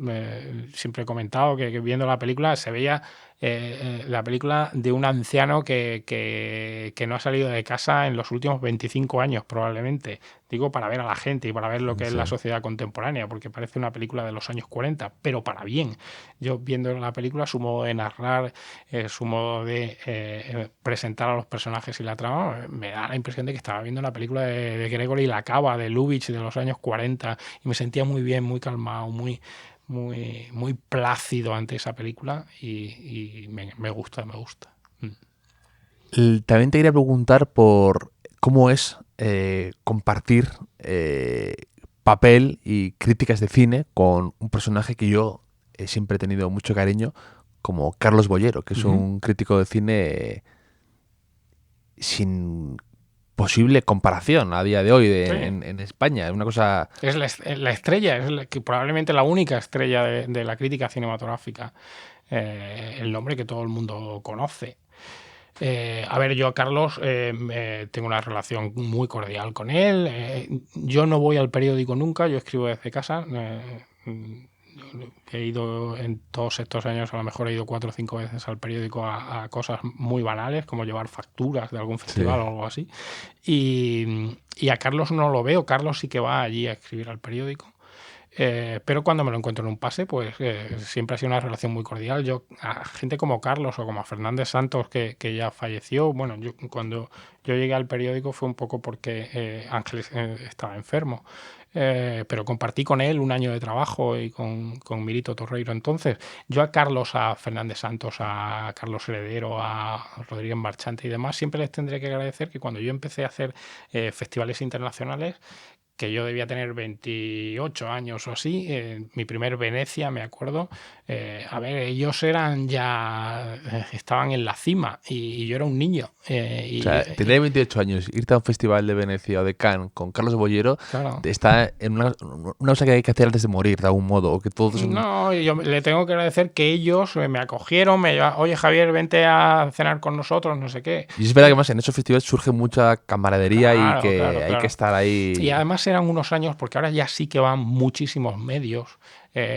S3: Siempre he comentado que viendo la película se veía la película de un anciano que no ha salido de casa en los últimos 25 años probablemente. Digo, para ver a la gente y para ver lo que es la sociedad contemporánea, porque parece una película de los años 40, pero para bien. Yo viendo la película, su modo de narrar, su modo de presentar a los personajes y la trama, me da la impresión de que estaba viendo una película de Gregory La Cava, de Lubitsch, de los años 40, y me sentía muy bien, muy calmado, muy plácido ante esa película y me gusta.
S1: También te quería preguntar por cómo es compartir papel y críticas de cine con un personaje que yo siempre he tenido mucho cariño, como Carlos Bollero, que es un crítico de cine sin posible comparación a día de hoy en España. Es una cosa...
S3: Es la estrella, probablemente la única estrella de la crítica cinematográfica. El nombre que todo el mundo conoce. A ver, yo a Carlos tengo una relación muy cordial con él. Yo no voy al periódico nunca, yo escribo desde casa. He ido en todos estos años, a lo mejor he ido 4 o 5 veces al periódico a cosas muy banales, como llevar facturas de algún festival o algo así. Y a Carlos no lo veo. Carlos sí que va allí a escribir al periódico. Pero cuando me lo encuentro en un pase, pues siempre ha sido una relación muy cordial. Yo, a gente como Carlos o como a Fernández Santos, que ya falleció, bueno, cuando yo llegué al periódico fue un poco porque Ángeles estaba enfermo. Pero compartí con él un año de trabajo y con Mirito Torreiro. Entonces, yo a Carlos, a Fernández Santos, a Carlos Heredero, a Rodríguez Marchante y demás, siempre les tendré que agradecer que cuando yo empecé a hacer festivales internacionales, que yo debía tener 28 años o así, mi primer Venecia, me acuerdo, a ver, ellos eran ya, estaban en la cima y yo era un niño.
S1: O sea, tener 28 años, irte a un festival de Venecia o de Cannes con Carlos Bollero,
S3: claro.
S1: está en una cosa que hay que hacer antes de morir, de algún modo. O que todos
S3: No, yo le tengo que agradecer que ellos me acogieron, me llevaron, oye Javier, vente a cenar con nosotros, no sé qué.
S1: Y es verdad que más en esos festivales surge mucha camaradería y
S3: Claro,
S1: que
S3: claro,
S1: hay que
S3: claro.
S1: estar ahí.
S3: Y además eran unos años, porque ahora ya sí que van muchísimos medios,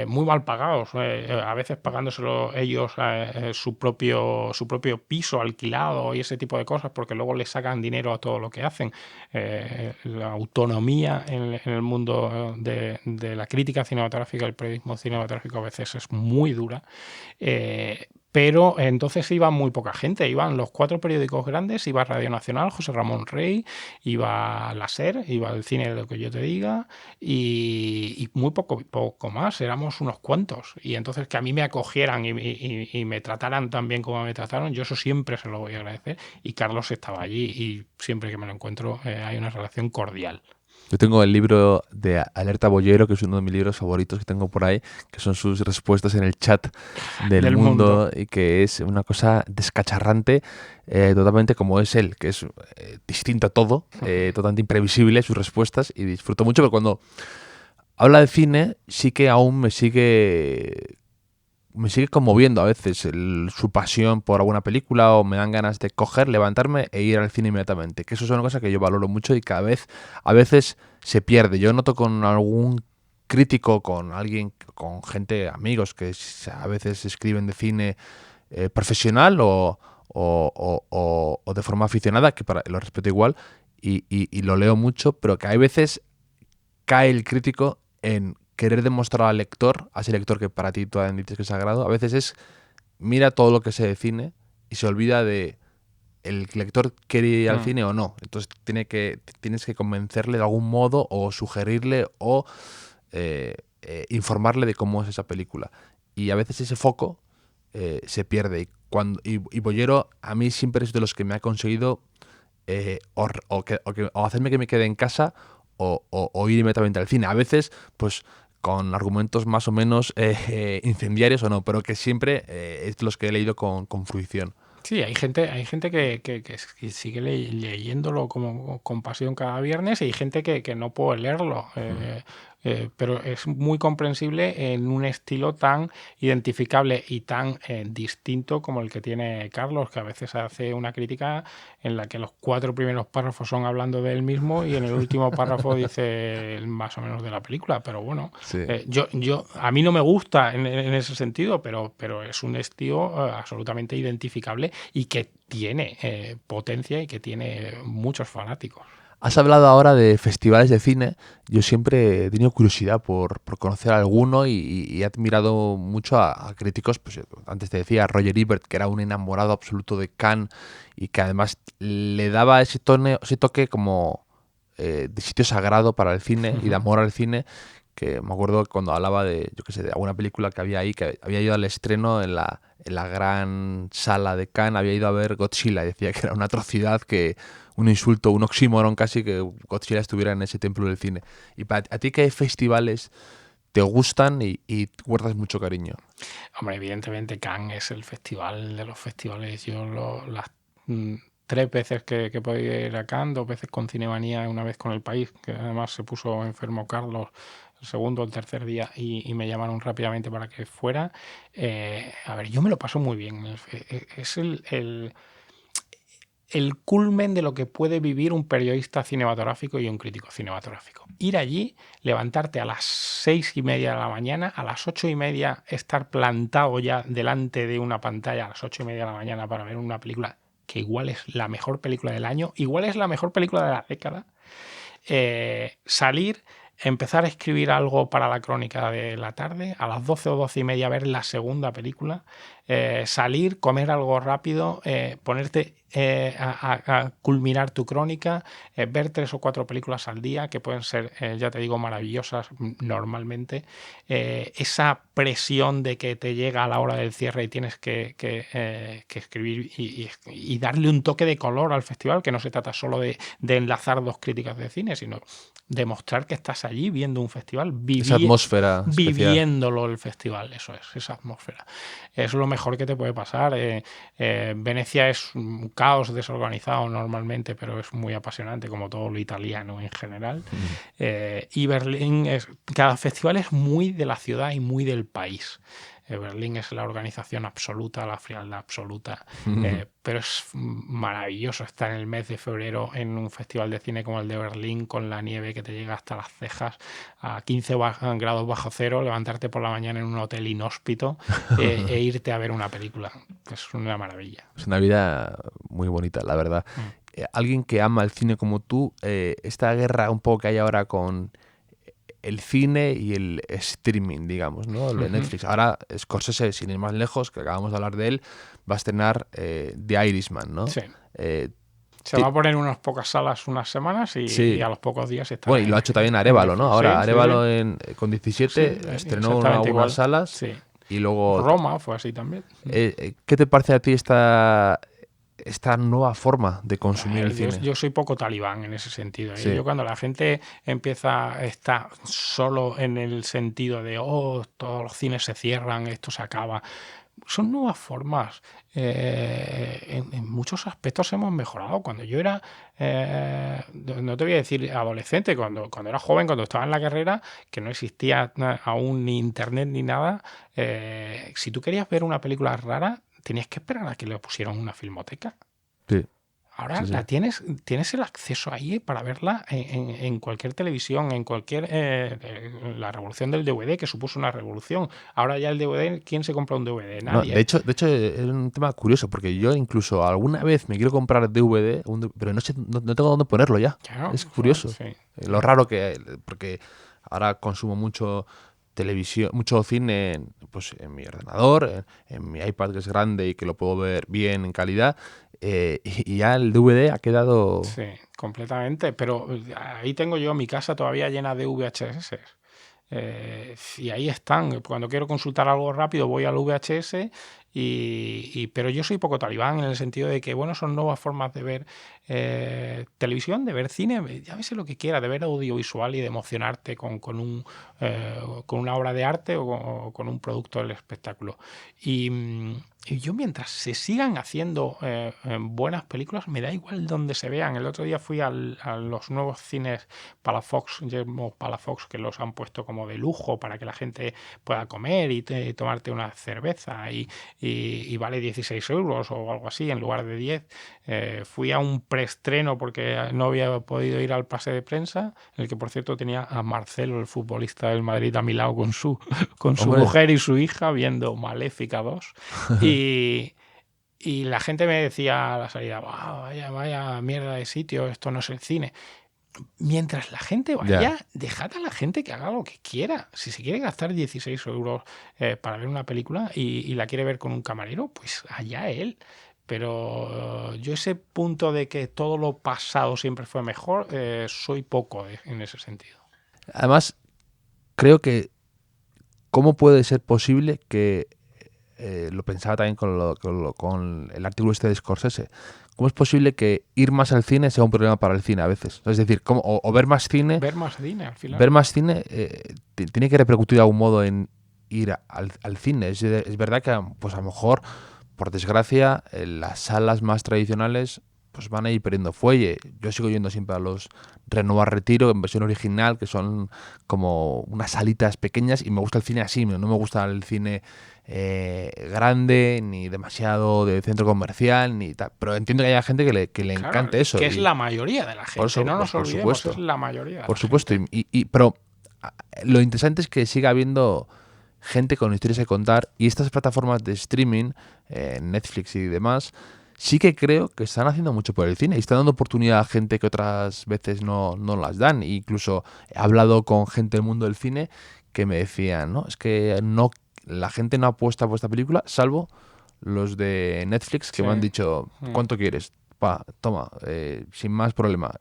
S3: muy mal pagados, a veces pagándoselo ellos su propio piso alquilado y ese tipo de cosas, porque luego le sacan dinero a todo lo que hacen. La autonomía en el mundo de la crítica cinematográfica, el periodismo cinematográfico a veces es muy dura. Pero entonces iba muy poca gente, iban los 4 periódicos grandes, iba Radio Nacional, José Ramón Rey, iba la SER, iba el Cine de lo que yo te diga, y muy poco más, éramos unos cuantos. Y entonces que a mí me acogieran y me trataran tan bien como me trataron, yo eso siempre se lo voy a agradecer. Y Carlos estaba allí y siempre que me lo encuentro hay una relación cordial.
S1: Yo tengo el libro de Alerta Bollero, que es uno de mis libros favoritos que tengo por ahí, que son sus respuestas en el chat del
S3: Del mundo.
S1: mundo y que es una cosa descacharrante, totalmente como es él, que es distinto a todo, totalmente imprevisible sus respuestas y disfruto mucho, pero cuando habla de cine sí que aún me sigue conmoviendo a veces su pasión por alguna película o me dan ganas de coger, levantarme e ir al cine inmediatamente. Que eso es una cosa que yo valoro mucho y cada vez, a veces se pierde. Yo noto con algún crítico, con alguien, con gente, amigos que a veces escriben de cine profesional o de forma aficionada, que lo respeto igual y lo leo mucho, pero que hay veces cae el crítico en querer demostrar al lector, a ese lector que para ti todavía dices que es sagrado, a veces es mira todo lo que se de cine y se olvida de el lector quiere ir al cine o no. Entonces tienes que convencerle de algún modo o sugerirle o informarle de cómo es esa película. Y a veces ese foco se pierde. Y Bollero a mí siempre es de los que me ha conseguido o hacerme que me quede en casa o ir inmediatamente al cine. A veces, pues con argumentos más o menos incendiarios o no, pero que siempre es los que he leído con fruición.
S3: Sí, hay gente que sigue leyéndolo como con pasión cada viernes y hay gente que no puede leerlo. Pero es muy comprensible en un estilo tan identificable y tan distinto como el que tiene Carlos, que a veces hace una crítica en la que los 4 primeros párrafos son hablando de él mismo y en el último párrafo dice más o menos de la película. Pero bueno,
S1: Sí.
S3: a mí no me gusta en ese sentido, pero es un estilo absolutamente identificable y que tiene potencia y que tiene muchos fanáticos.
S1: Has hablado ahora de festivales de cine. Yo siempre he tenido curiosidad por conocer alguno y he admirado mucho a críticos. Pues antes te decía Roger Ebert, que era un enamorado absoluto de Cannes y que además le daba ese toque como de sitio sagrado para el cine y de amor al cine. Que me acuerdo cuando hablaba de, yo qué sé, de alguna película que había ahí, que había ido al estreno en la gran sala de Cannes, había ido a ver Godzilla y decía que era una atrocidad, que un insulto, un oxímoron casi, que Godzilla estuviera en ese templo del cine. ¿Y a ti qué festivales te gustan y guardas mucho cariño?
S3: Hombre, evidentemente Cannes es el festival de los festivales. Yo las 3 veces que he podido ir a Cannes, 2 veces con Cinemanía, una vez con El País, que además se puso enfermo Carlos el segundo o el tercer día y me llamaron rápidamente para que fuera. A ver, yo me lo paso muy bien. Es el culmen de lo que puede vivir un periodista cinematográfico y un crítico cinematográfico. Ir allí, levantarte a las 6:30 de la mañana, a las 8:30 estar plantado ya delante de una pantalla a las 8:30 de la mañana para ver una película que igual es la mejor película del año, igual es la mejor película de la década, salir empezar a escribir algo para la crónica de la tarde, a las 12 o 12 y media ver la segunda película, salir, comer algo rápido, ponerte a culminar tu crónica, ver 3 o 4 películas al día, que pueden ser, ya te digo, maravillosas normalmente. Esa presión de que te llega a la hora del cierre y tienes que escribir y darle un toque de color al festival, que no se trata solo de enlazar 2 críticas de cine, sino demostrar que estás allí viendo un festival,
S1: esa atmósfera
S3: viviéndolo el festival. Eso es, esa atmósfera. Es lo mejor que te puede pasar. Venecia es un caos desorganizado normalmente, pero es muy apasionante, como todo lo italiano en general. Y Berlín, cada festival es muy de la ciudad y muy del país. Berlín es la organización absoluta, la frialdad absoluta, pero es maravilloso estar en el mes de febrero en un festival de cine como el de Berlín, con la nieve que te llega hasta las cejas, a 15 grados bajo cero, levantarte por la mañana en un hotel inhóspito e irte a ver una película. Es una maravilla.
S1: Es una vida muy bonita, la verdad. Alguien que ama el cine como tú, esta guerra un poco que hay ahora con el cine y el streaming, digamos, ¿no? El de Netflix. Ahora Scorsese, sin ir más lejos, que acabamos de hablar de él, va a estrenar The Irishman, ¿no?
S3: Sí. Se va a poner en unas pocas salas unas semanas y a los pocos días está.
S1: Bueno, y lo ha hecho también Arévalo, ¿no? Ahora Arévalo con 17 estrenó algunas salas.
S3: Sí.
S1: Y luego
S3: Roma fue así también.
S1: ¿Qué te parece a ti esta nueva forma de consumir el cine?
S3: Yo soy poco talibán en ese sentido.
S1: Sí.
S3: Yo cuando la gente está solo en el sentido de todos los cines se cierran, esto se acaba. Son nuevas formas. En muchos aspectos hemos mejorado. Cuando yo era, no te voy a decir adolescente, cuando era joven, cuando estaba en la carrera, que no existía aún ni internet ni nada, si tú querías ver una película rara, tenías que esperar a que le pusieran una filmoteca.
S1: Sí.
S3: Ahora tienes el acceso ahí para verla en cualquier televisión, en cualquier... la revolución del DVD, que supuso una revolución. Ahora ya el DVD, ¿quién se compra un DVD? Nadie.
S1: No, de hecho es un tema curioso, porque yo incluso alguna vez me quiero comprar DVD, pero no tengo dónde ponerlo ya.
S3: Claro,
S1: es curioso.
S3: Sí.
S1: Lo raro que... Porque ahora consumo mucho televisión, mucho cine en mi ordenador, en mi iPad, que es grande y que lo puedo ver bien en calidad, y ya el DVD ha quedado...
S3: Sí, completamente, pero ahí tengo yo mi casa todavía llena de VHS. Y ahí están. Cuando quiero consultar algo rápido voy al VHS, pero yo soy poco talibán en el sentido de que, bueno, son nuevas formas de ver televisión, de ver cine, ya ves lo que quiera, de ver audiovisual y de emocionarte con una obra de arte o con un producto del espectáculo. Y yo, mientras se sigan haciendo buenas películas, me da igual donde se vean. El otro día fui a los nuevos cines Palafox, que los han puesto como de lujo para que la gente pueda comer y tomarte una cerveza y vale 16 euros o algo así en lugar de 10. Fui a un preestreno porque no había podido ir al pase de prensa, en el que por cierto tenía a Marcelo, el futbolista del Madrid, a mi lado con su mujer y su hija viendo Maléfica 2. Y la gente me decía a la salida, vaya mierda de sitio, esto no es el cine. Mientras la gente vaya, dejad a la gente que haga lo que quiera. Si se quiere gastar 16 euros para ver una película y la quiere ver con un camarero, pues allá él. Pero yo ese punto de que todo lo pasado siempre fue mejor, soy poco en ese sentido.
S1: Además, creo que ¿cómo puede ser posible que lo pensaba también con el artículo este de Scorsese? ¿Cómo es posible que ir más al cine sea un problema para el cine a veces? Es decir, o ver más cine...
S3: Ver más cine, al final.
S1: Ver más cine tiene que repercutir de algún modo en ir al cine. Es verdad que pues a lo mejor, por desgracia, las salas más tradicionales pues van a ir perdiendo fuelle. Yo sigo yendo siempre a los Renovar Retiro en versión original, que son como unas salitas pequeñas, y me gusta el cine así, no me gusta el cine grande, ni demasiado de centro comercial, ni tal. Pero entiendo que haya gente que le encante eso.
S3: Que es la mayoría de la gente, eso, no nos olvidemos, supuesto, es la mayoría.
S1: Por supuesto, pero lo interesante es que siga habiendo gente con historias que contar, y estas plataformas de streaming, Netflix y demás, sí que creo que están haciendo mucho por el cine y están dando oportunidad a gente que otras veces no las dan. E incluso he hablado con gente del mundo del cine que me decían, no, es que no, la gente no apuesta por esta película, salvo los de Netflix que
S3: Sí.
S1: me han dicho, ¿cuánto quieres? Pa, toma, sin más problema.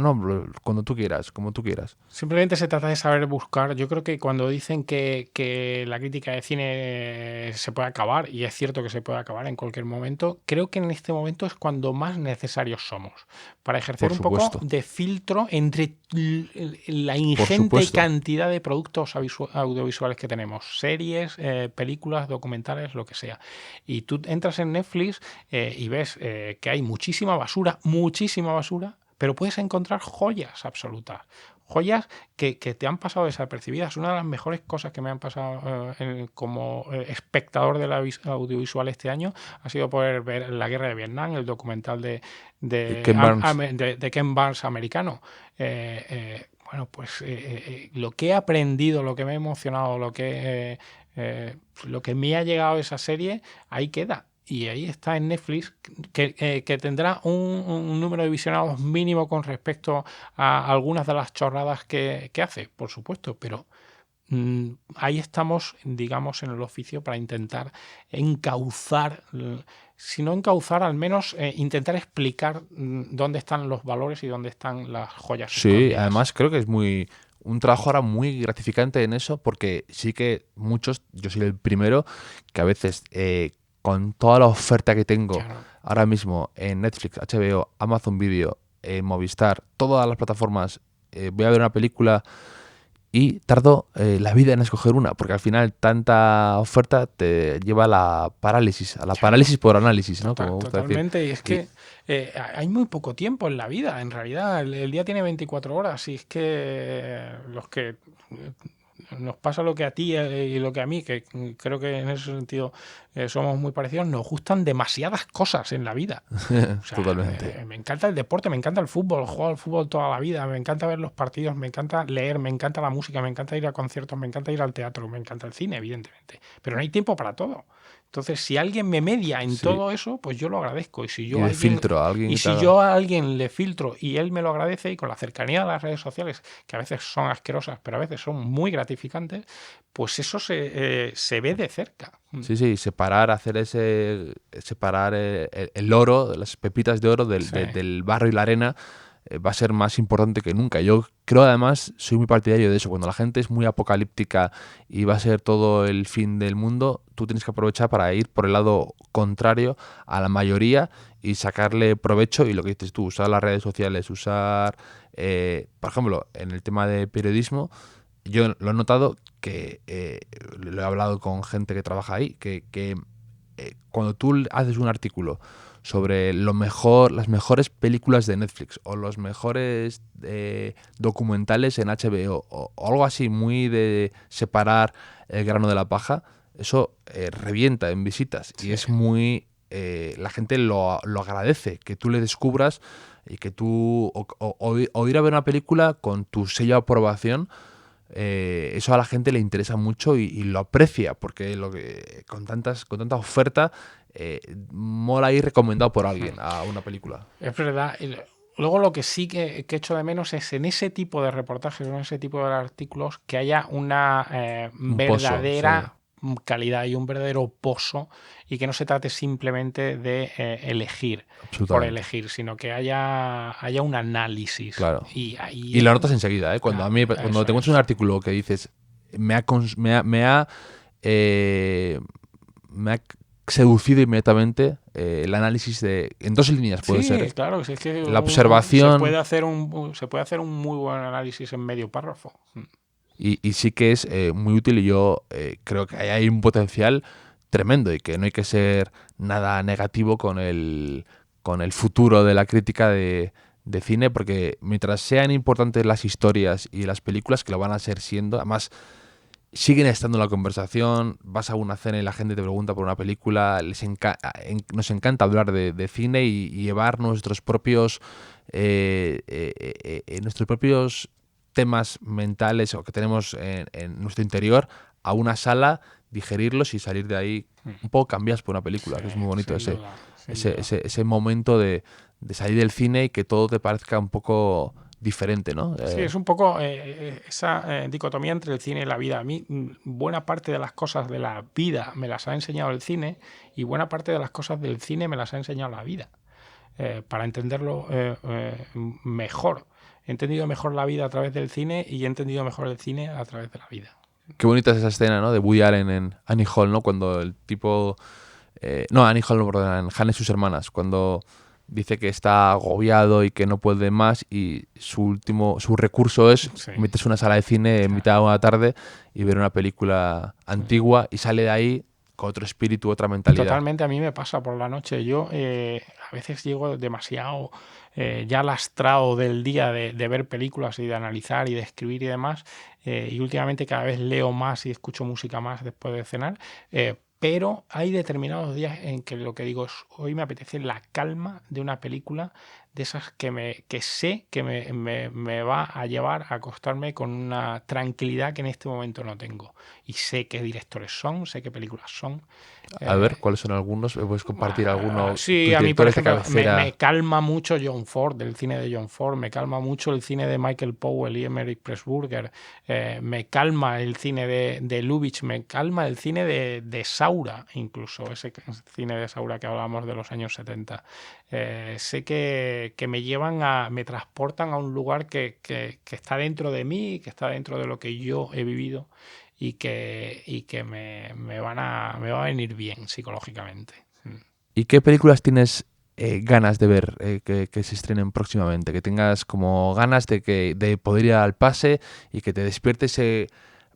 S1: No, cuando tú quieras, como tú quieras.
S3: Simplemente se trata de saber buscar. Yo creo que cuando dicen que la crítica de cine se puede acabar, y es cierto que se puede acabar en cualquier momento, creo que en este momento es cuando más necesarios somos para ejercer
S1: Por
S3: un poco
S1: supuesto.
S3: de filtro entre la
S1: Por
S3: ingente
S1: supuesto.
S3: cantidad de productos audiovisuales que tenemos, series, películas, documentales, lo que sea. Y tú entras en Netflix y ves que hay muchísima basura, pero puedes encontrar joyas absolutas. Joyas que te han pasado desapercibidas. Una de las mejores cosas que me han pasado como espectador de la audiovisual este año ha sido poder ver La Guerra de Vietnam, el documental de
S1: Ken Barnes.
S3: Ken Barnes americano. Bueno, pues lo que he aprendido, lo que me ha emocionado, lo que me ha llegado esa serie, ahí queda. Y ahí está en Netflix, que tendrá un número de visionados mínimo con respecto a algunas de las chorradas que hace, por supuesto, pero ahí estamos, digamos, en el oficio para intentar encauzar, si no encauzar, al menos intentar explicar dónde están los valores y dónde están las joyas
S1: Sí,
S3: escondidas.
S1: además creo que es un trabajo ahora muy gratificante en eso, porque sí que muchos, yo soy el primero, que a veces con toda la oferta que tengo
S3: Claro.
S1: ahora mismo en Netflix, HBO, Amazon Video, Movistar, todas las plataformas, voy a ver una película y tardo la vida en escoger una, porque al final tanta oferta te lleva a la parálisis, parálisis por análisis, ¿no? Como me gusta decir.
S3: Totalmente, y es que hay muy poco tiempo en la vida, en realidad, el día tiene 24 horas y es que los que nos pasa lo que a ti y lo que a mí, que creo que en ese sentido somos muy parecidos, nos gustan demasiadas cosas en la vida. O sea,
S1: Totalmente.
S3: me encanta el deporte, me encanta el fútbol, juego al fútbol toda la vida, me encanta ver los partidos, me encanta leer, me encanta la música, me encanta ir a conciertos, me encanta ir al teatro, me encanta el cine, evidentemente. Pero no hay tiempo para todo. Entonces, si alguien me media en
S1: Sí.
S3: todo eso, pues yo lo agradezco. Y si yo
S1: Y de
S3: a alguien,
S1: filtro a alguien
S3: y
S1: que te
S3: si
S1: haga-
S3: yo a alguien le filtro y él me lo agradece, y con la cercanía de las redes sociales, que a veces son asquerosas, pero a veces son muy gratificantes, pues eso se ve de cerca.
S1: Sí, separar el oro, las pepitas de oro
S3: Sí.
S1: del barro y la arena va a ser más importante que nunca. Yo creo, además, soy muy partidario de eso. Cuando la gente es muy apocalíptica y va a ser todo el fin del mundo, tú tienes que aprovechar para ir por el lado contrario a la mayoría y sacarle provecho. Y lo que dices tú, usar las redes sociales, por ejemplo, en el tema de periodismo, yo lo he notado que lo he hablado con gente que trabaja ahí, que cuando tú haces un artículo sobre las mejores películas de Netflix o los mejores documentales en HBO o algo así muy de separar el grano de la paja, eso revienta en visitas y es muy... la gente lo agradece, que tú le descubras y que tú... O ir a ver una película con tu sello de aprobación. Eso a la gente le interesa mucho y lo aprecia, porque con tanta oferta mola ir recomendado por alguien a una película.
S3: Es verdad. Luego lo que sí que echo de menos es en ese tipo de reportajes, en ese tipo de artículos, que haya una
S1: Un pozo,
S3: verdadera calidad y un verdadero pozo, y que no se trate simplemente de elegir por
S1: Absolutamente.
S3: elegir, sino que haya un análisis.
S1: Claro.
S3: Y
S1: Y lo notas enseguida, ¿eh? Cuando
S3: Claro,
S1: cuando
S3: eso
S1: te encuentras
S3: es.
S1: un artículo que dices eh, me ha seducido inmediatamente el análisis en 2 líneas puede
S3: Sí,
S1: ser, ¿eh?
S3: claro, si es que
S1: La observación.
S3: se puede hacer un muy buen análisis en medio párrafo.
S1: Y sí que es muy útil y yo creo que hay un potencial tremendo y que no hay que ser nada negativo con el futuro de la crítica de cine, porque mientras sean importantes las historias y las películas, que lo van a ser siendo, además siguen estando en la conversación, vas a una cena y la gente te pregunta por una película, nos encanta hablar de cine y llevar nuestros propios temas mentales o que tenemos en nuestro interior a una sala digerirlos y salir de ahí un poco cambiados por una película, que es muy bonito
S3: sin duda.
S1: ese momento de salir del cine y que todo te parezca un poco diferente, ¿no?
S3: Sí, es un poco esa dicotomía entre el cine y la vida. A mí buena parte de las cosas de la vida me las ha enseñado el cine y buena parte de las cosas del cine me las ha enseñado la vida. Para entenderlo mejor. He entendido mejor la vida a través del cine y he entendido mejor el cine a través de la vida.
S1: Qué bonita es esa escena, ¿no? De Woody Allen en Annie Hall, ¿no? Cuando el tipo... no, Annie Hall, no, perdón, en Hannah y sus hermanas. Cuando dice que está agobiado y que no puede más y su recurso es meterse en una sala de cine en mitad de una tarde y ver una película antigua y sale de ahí con otro espíritu, otra mentalidad.
S3: Totalmente, a mí me pasa por la noche. Yo a veces llego demasiado ya lastrado del día de ver películas y de analizar y de escribir y demás. Y últimamente cada vez leo más y escucho música más después de cenar. Pero hay determinados días en que lo que digo es, hoy me apetece la calma de una película de esas que sé que me va a llevar a acostarme con una tranquilidad que en este momento no tengo. Y sé qué directores son, sé qué películas son.
S1: A ver, ¿cuáles son algunos? ¿Me puedes compartir algunos?
S3: Sí, a mí, por ejemplo, me calma mucho John Ford, el cine de John Ford, me calma mucho el cine de Michael Powell y Emmerich Pressburger, me calma el cine de Lubitsch, me calma el cine de Saura, incluso, ese cine de Saura que hablábamos de los años 70. Sé que me transportan a un lugar que está dentro de mí, que está dentro de lo que yo he vivido y que me va a venir bien psicológicamente.
S1: ¿Y qué películas tienes ganas de ver que se estrenen próximamente? Que tengas como ganas de poder ir al pase y que te despiertes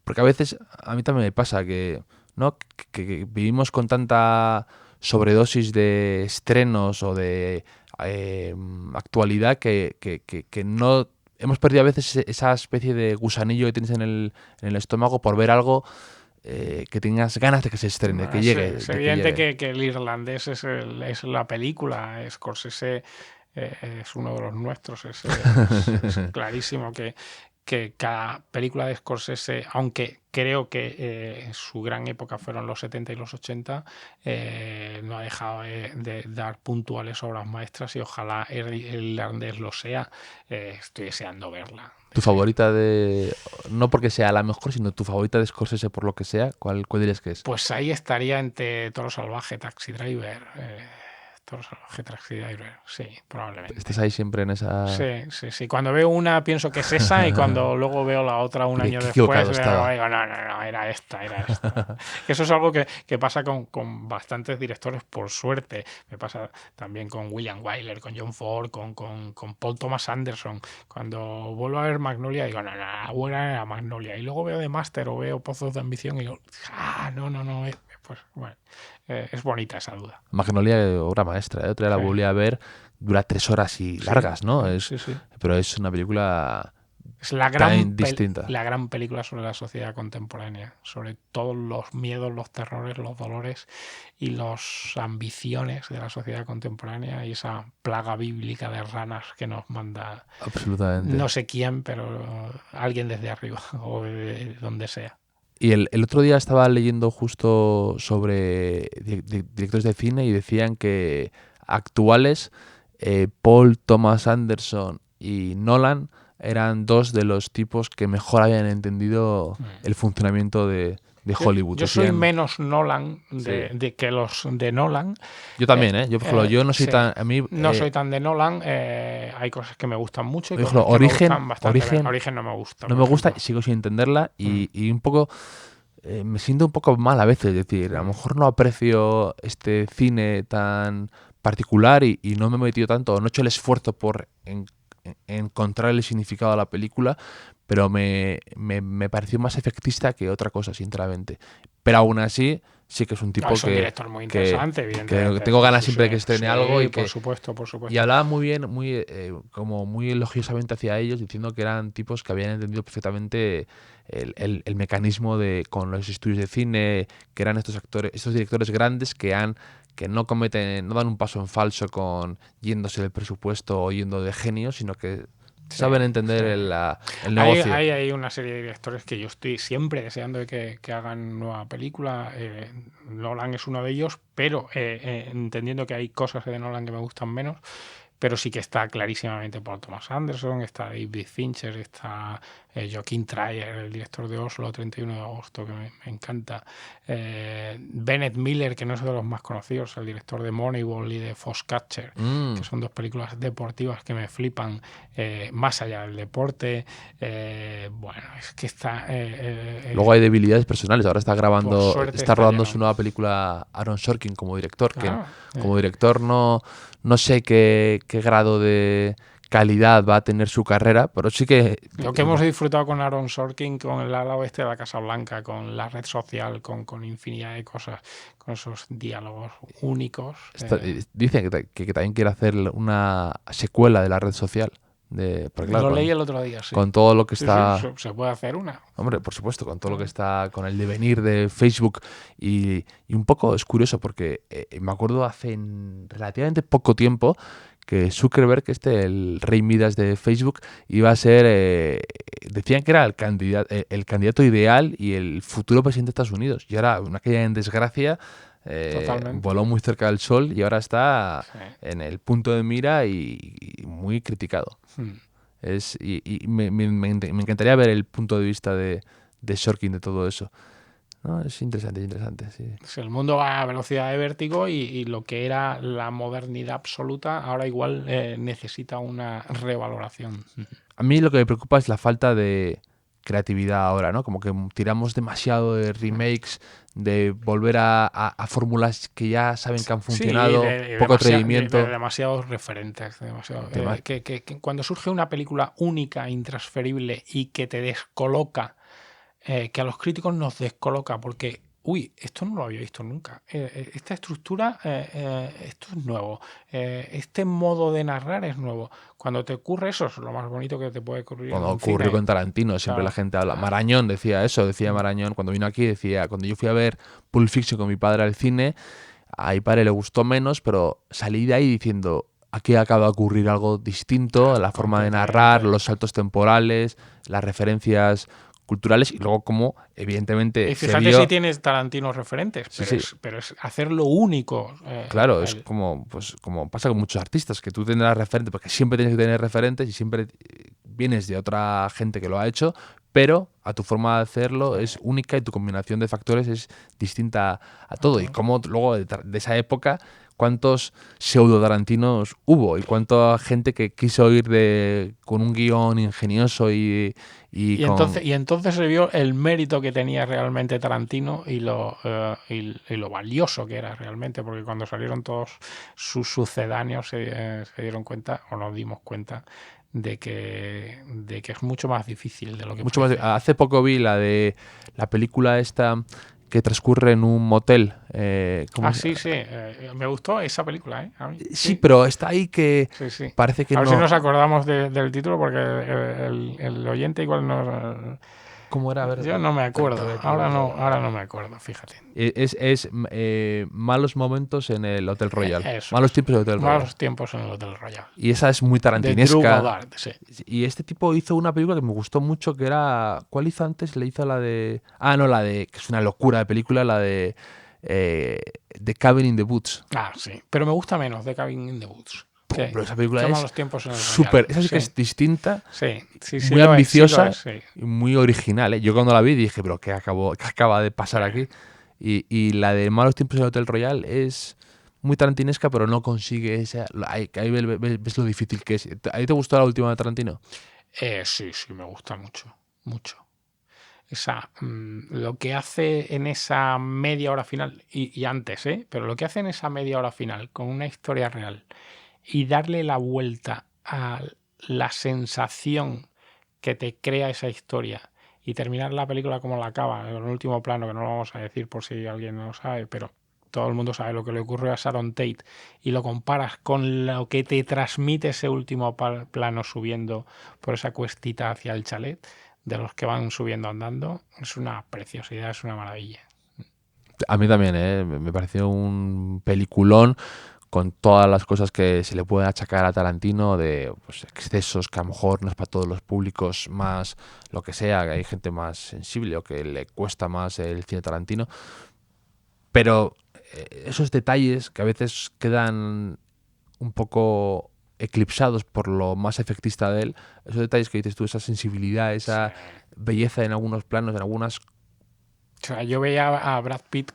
S1: porque a veces a mí también me pasa que, ¿no? que vivimos con tanta sobredosis de estrenos o de actualidad que no... Hemos perdido a veces esa especie de gusanillo que tienes en el estómago por ver algo que tengas ganas de que se estrene, que llegue.
S3: Es evidente que el irlandés es la película. Scorsese es uno de los nuestros. Es clarísimo que cada película de Scorsese, aunque creo que su gran época fueron los 70 y los 80, no ha dejado de dar puntuales obras maestras y ojalá el irlandés lo sea. Estoy deseando verla.
S1: ¿Tu favorita no porque sea la mejor, sino tu favorita de Scorsese por lo que sea? ¿Cuál dirías que es?
S3: Pues ahí estaría entre Toro Salvaje, Taxi Driver... Toro Salvaje, Taxi Driver, sí, probablemente.
S1: ¿Estás ahí siempre en esa...?
S3: Sí. Cuando veo una pienso que es esa y cuando luego veo la otra un año después digo, no, era esta. Eso es algo que pasa con bastantes directores, por suerte. Me pasa también con William Wyler, con John Ford, con Paul Thomas Anderson. Cuando vuelvo a ver Magnolia digo, la buena era Magnolia. Y luego veo The Master o veo Pozos de Ambición y digo, no. Pues bueno, es bonita esa duda.
S1: Magnolia, obra maestra, otra vez la volví a ver, dura 3 horas y largas, ¿no?
S3: Sí.
S1: Pero es una película
S3: es la gran
S1: distinta.
S3: La gran película sobre la sociedad contemporánea, sobre todos los miedos, los terrores, los dolores y las ambiciones de la sociedad contemporánea y esa plaga bíblica de ranas que nos manda
S1: absolutamente
S3: no sé quién, pero alguien desde arriba o de donde sea.
S1: Y el otro día estaba leyendo justo sobre directores de cine y decían que actuales Paul Thomas Anderson y Nolan eran dos de los tipos que mejor habían entendido el funcionamiento de Hollywood.
S3: Yo soy menos Nolan que los de Nolan.
S1: Yo también, Yo, por ejemplo, yo no soy tan... A mí,
S3: no soy tan de Nolan. Hay cosas que me gustan mucho y
S1: cosas
S3: que me gustan bastante. Origen no me gusta.
S1: No me gusta y sigo sin entenderla y un poco... me siento un poco mal a veces. Es decir, a lo mejor no aprecio este cine tan particular y no me he metido tanto, no he hecho el esfuerzo por encontrar el significado de la película, pero me pareció más efectista que otra cosa, sinceramente. Pero aún así, sí que es un tipo
S3: es un director muy interesante, evidentemente.
S1: Que tengo ganas siempre de que estrene algo y
S3: por supuesto.
S1: Y hablaba muy bien, muy elogiosamente hacia ellos, diciendo que eran tipos que habían entendido perfectamente el mecanismo con los estudios de cine, que eran estos directores grandes que no dan un paso en falso con yéndose del presupuesto o yendo de genio, sino que Saben entender
S3: sí.
S1: el negocio.
S3: Hay una serie de directores que yo estoy siempre deseando de que hagan nueva película. Nolan es uno de ellos, pero entendiendo que hay cosas de Nolan que me gustan menos, pero sí que está clarísimamente Paul Thomas Anderson, está David Fincher, está Joaquin Trier, el director de Oslo, 31 de agosto, que me encanta. Bennett Miller, que no es de los más conocidos, el director de Moneyball y de Foxcatcher, que son dos películas deportivas que me flipan, más allá del deporte. Bueno, es que está...
S1: Luego hay debilidades personales. Ahora está grabando,
S3: suerte
S1: está
S3: está
S1: rodando
S3: lleno.
S1: su nueva película Aaron Sorkin como director, que
S3: Claro,
S1: como director no sé qué grado de calidad va a tener su carrera, pero sí que...
S3: lo que hemos disfrutado con Aaron Sorkin, con el ala oeste de la Casa Blanca, con la red social, con infinidad de cosas, con esos diálogos únicos.
S1: Dicen que también quiere hacer una secuela de la red social. Porque claro,
S3: Lo leí el otro día, sí.
S1: con todo lo que
S3: Sí,
S1: está...
S3: sí, se puede hacer una.
S1: Hombre, por supuesto, con todo lo que está, con el devenir de Facebook y un poco es curioso porque me acuerdo hace relativamente poco tiempo que Zuckerberg, el rey Midas de Facebook, iba a ser, decían que era el candidato ideal y el futuro presidente de Estados Unidos. Y ahora, una caída en desgracia, voló muy cerca del sol y ahora está en el punto de mira y muy criticado. Y me encantaría ver el punto de vista de Sorkin de todo eso. ¿No? Es interesante, sí.
S3: Pues el mundo va a velocidad de vértigo y lo que era la modernidad absoluta ahora igual necesita una revaloración.
S1: A mí lo que me preocupa es la falta de creatividad ahora, ¿no? Como que tiramos demasiado de remakes, de volver a fórmulas que ya saben que han funcionado, poco atrevimiento.
S3: De demasiados referentes. Que cuando surge una película única, intransferible y que te descoloca, que a los críticos nos descoloca porque, esto no lo había visto nunca. Esta estructura, esto es nuevo. Este modo de narrar es nuevo. Cuando te ocurre eso, es lo más bonito que te puede ocurrir.
S1: Cuando ocurrió con Tarantino, siempre la gente habla. Marañón decía eso, Marañón. Cuando vino aquí decía, cuando yo fui a ver Pulp Fiction con mi padre al cine, a mi padre le gustó menos, pero salí de ahí diciendo... Aquí acaba de ocurrir algo distinto, la forma de narrar, los saltos temporales, las referencias culturales y luego como evidentemente
S3: y fíjate si tienes Tarantino referentes, pero es hacerlo único.
S1: Claro, es como pasa con muchos artistas, que tú tendrás referentes, porque siempre tienes que tener referentes y siempre vienes de otra gente que lo ha hecho, pero a tu forma de hacerlo es única y tu combinación de factores es distinta a todo. Y como luego de esa época, cuántos pseudo Tarantinos hubo y cuánta gente que quiso ir con un guión ingenioso
S3: entonces se vio el mérito que tenía realmente Tarantino y lo valioso que era realmente, porque cuando salieron todos sus sucedáneos se dieron cuenta, o nos dimos cuenta, de que es mucho más difícil de lo que parece.
S1: Hace poco vi la película esta que transcurre en un motel.
S3: Sí. Me gustó esa película, a mí.
S1: Sí, pero está ahí que parece que
S3: a ver
S1: no...
S3: si nos acordamos del título, porque el oyente igual no...
S1: ¿Cómo era? A ver,
S3: yo no me acuerdo. Ahora no me acuerdo, fíjate.
S1: Es Malos momentos en el Hotel Royal.
S3: Malos
S1: tiempos en el Hotel Royal.
S3: Malos tiempos en el Hotel Royal.
S1: Y esa es muy tarantinesca.
S3: De Drew Goddard, sí.
S1: Y este tipo hizo una película que me gustó mucho, que era... ¿Cuál hizo antes? Le hizo la de... la de... que es una locura de película, la de... The Cabin in the Woods.
S3: Sí. Pero me gusta menos The Cabin in the Woods.
S1: Pero esa película
S3: es
S1: súper... Esa sí que es distinta,
S3: sí,
S1: muy ambiciosa
S3: y
S1: muy original. Yo cuando la vi dije, pero ¿qué acaba de pasar aquí? Y la de Malos tiempos en el Hotel Royal es muy tarantinesca, pero no consigue esa... Ahí ves lo difícil que es. ¿A ti te gustó la última de Tarantino?
S3: Sí, me gusta mucho. Lo que hace en esa media hora final, y antes, pero lo que hace en esa media hora final con una historia real y darle la vuelta a la sensación que te crea esa historia y terminar la película como la acaba, en el último plano, que no lo vamos a decir por si alguien no lo sabe, pero todo el mundo sabe lo que le ocurrió a Sharon Tate, y lo comparas con lo que te transmite ese último plano subiendo por esa cuestita hacia el chalet, de los que van subiendo andando, es una preciosidad, es una maravilla.
S1: A mí también, me pareció un peliculón con todas las cosas que se le pueden achacar a Tarantino, de pues, excesos que a lo mejor no es para todos los públicos, más lo que sea, que hay gente más sensible o que le cuesta más el cine Tarantino. Pero esos detalles que a veces quedan un poco eclipsados por lo más efectista de él, esos detalles que dices tú, esa sensibilidad, esa belleza en algunos planos, en algunas...
S3: O sea, yo veía a Brad Pitt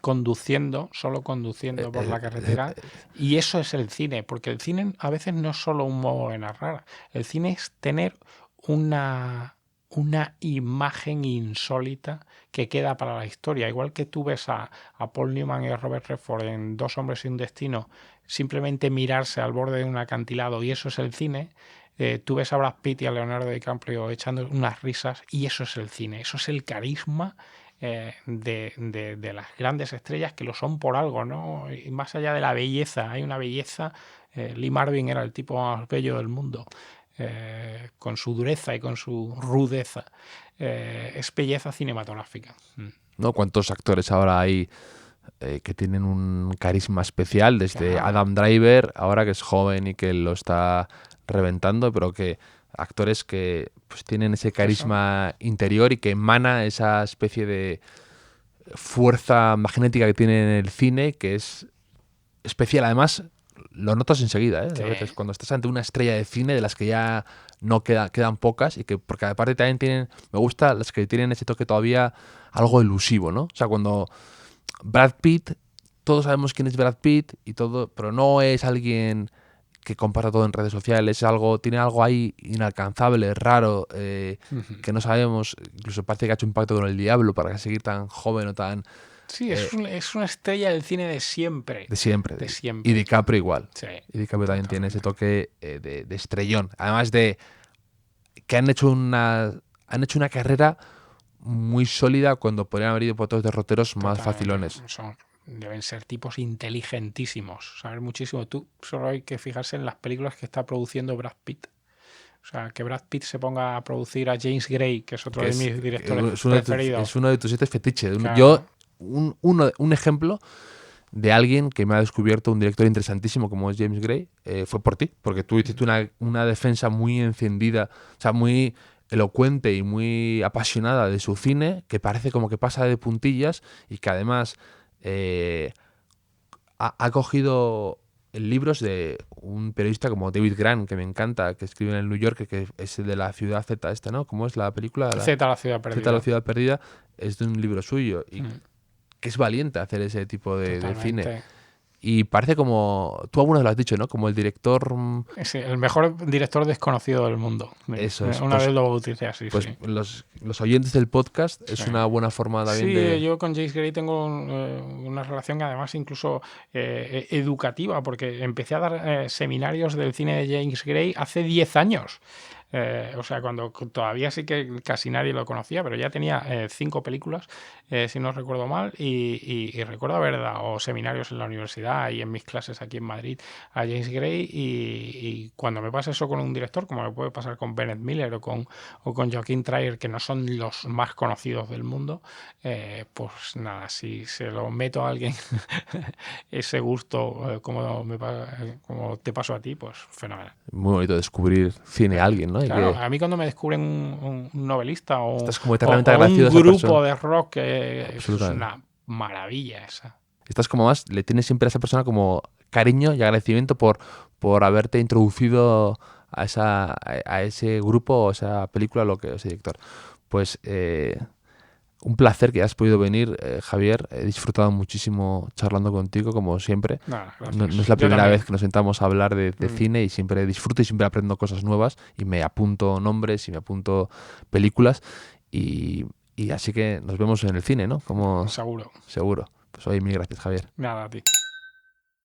S3: solo conduciendo por la carretera, y eso es el cine, porque el cine a veces no es solo un modo de narrar, el cine es tener una imagen insólita que queda para la historia. Igual que tú ves a Paul Newman y a Robert Redford en Dos hombres y un destino, simplemente mirarse al borde de un acantilado y eso es el cine, tú ves a Brad Pitt y a Leonardo DiCaprio echando unas risas y eso es el cine, eso es el carisma de las grandes estrellas que lo son por algo, ¿no? Y más allá de la belleza, hay una belleza. Lee Marvin era el tipo más bello del mundo, con su dureza y con su rudeza. Es belleza cinematográfica.
S1: ¿No? ¿Cuántos actores ahora hay que tienen un carisma especial? Desde Adam Driver, ahora que es joven y que lo está reventando, pero que actores que pues tienen ese carisma interior y que emana esa especie de fuerza magnética que tiene en el cine, que es especial. Además, lo notas enseguida, ¿eh?
S3: Sí.
S1: A veces cuando estás ante una estrella de cine de las que ya no quedan pocas y que porque aparte también me gusta las que tienen ese toque todavía algo elusivo, ¿no? O sea, cuando Brad Pitt, todos sabemos quién es Brad Pitt y todo, pero no es alguien que comparta todo en redes sociales, tiene algo ahí inalcanzable, raro, que no sabemos, incluso parece que ha hecho un pacto con el diablo para seguir tan joven o tan...
S3: Sí, es una estrella del cine de siempre.
S1: De siempre.
S3: De siempre.
S1: Y DiCaprio igual.
S3: Sí.
S1: Y DiCaprio también tiene ese toque de estrellón. Además de que han hecho una carrera muy sólida cuando podrían haber ido por otros derroteros más facilones.
S3: Deben ser tipos inteligentísimos, saber muchísimo. Tú solo hay que fijarse en las películas que está produciendo Brad Pitt. O sea, que Brad Pitt se ponga a producir a James Gray, que es otro de mis directores preferidos.
S1: Es uno de tus siete fetiches.
S3: Claro.
S1: Yo, un ejemplo de alguien que me ha descubierto un director interesantísimo como es James Gray, fue por ti, porque tú hiciste una defensa muy encendida, o sea, muy elocuente y muy apasionada de su cine, que parece como que pasa de puntillas y que además ha cogido libros de un periodista como David Grant, que me encanta, que escribe en el New Yorker, que es de la ciudad Z esta, ¿no? ¿Cómo es la película?
S3: Z, la ciudad perdida.
S1: Z, la ciudad perdida, es de un libro suyo y que es valiente hacer ese tipo de cine. Y parece como... Tú alguna vez lo has dicho, ¿no? Como el director...
S3: Sí, el mejor director desconocido del mundo.
S1: Eso es.
S3: Una vez lo bauticé así,
S1: pues
S3: sí.
S1: Los oyentes del podcast es una buena forma también de...
S3: Sí, yo con James Gray tengo una relación que además incluso educativa, porque empecé a dar seminarios del cine de James Gray hace 10 años. O sea, cuando todavía sí que casi nadie lo conocía, pero ya tenía 5 películas, si no recuerdo mal, y recuerdo haber dado seminarios en la universidad y en mis clases aquí en Madrid a James Gray, y cuando me pasa eso con un director, como me puede pasar con Bennett Miller o con Joaquín Trier, que no son los más conocidos del mundo, pues nada, si se lo meto a alguien ese gusto, como te pasó a ti, pues fenomenal.
S1: Muy bonito descubrir cine a alguien, ¿no?
S3: Claro, a mí cuando me descubren un novelista o un grupo de rock, es una maravilla esa.
S1: Estás como más, le tienes siempre a esa persona como cariño y agradecimiento por haberte introducido a ese grupo o esa película, lo que ese director. Pues un placer que hayas podido venir, Javier. He disfrutado muchísimo charlando contigo, como siempre. No es la primera vez que nos sentamos a hablar de cine y siempre disfruto y siempre aprendo cosas nuevas y me apunto nombres y me apunto películas y así que nos vemos en el cine, ¿no?
S3: Seguro.
S1: Pues oye, mil gracias, Javier.
S3: Nada, a ti.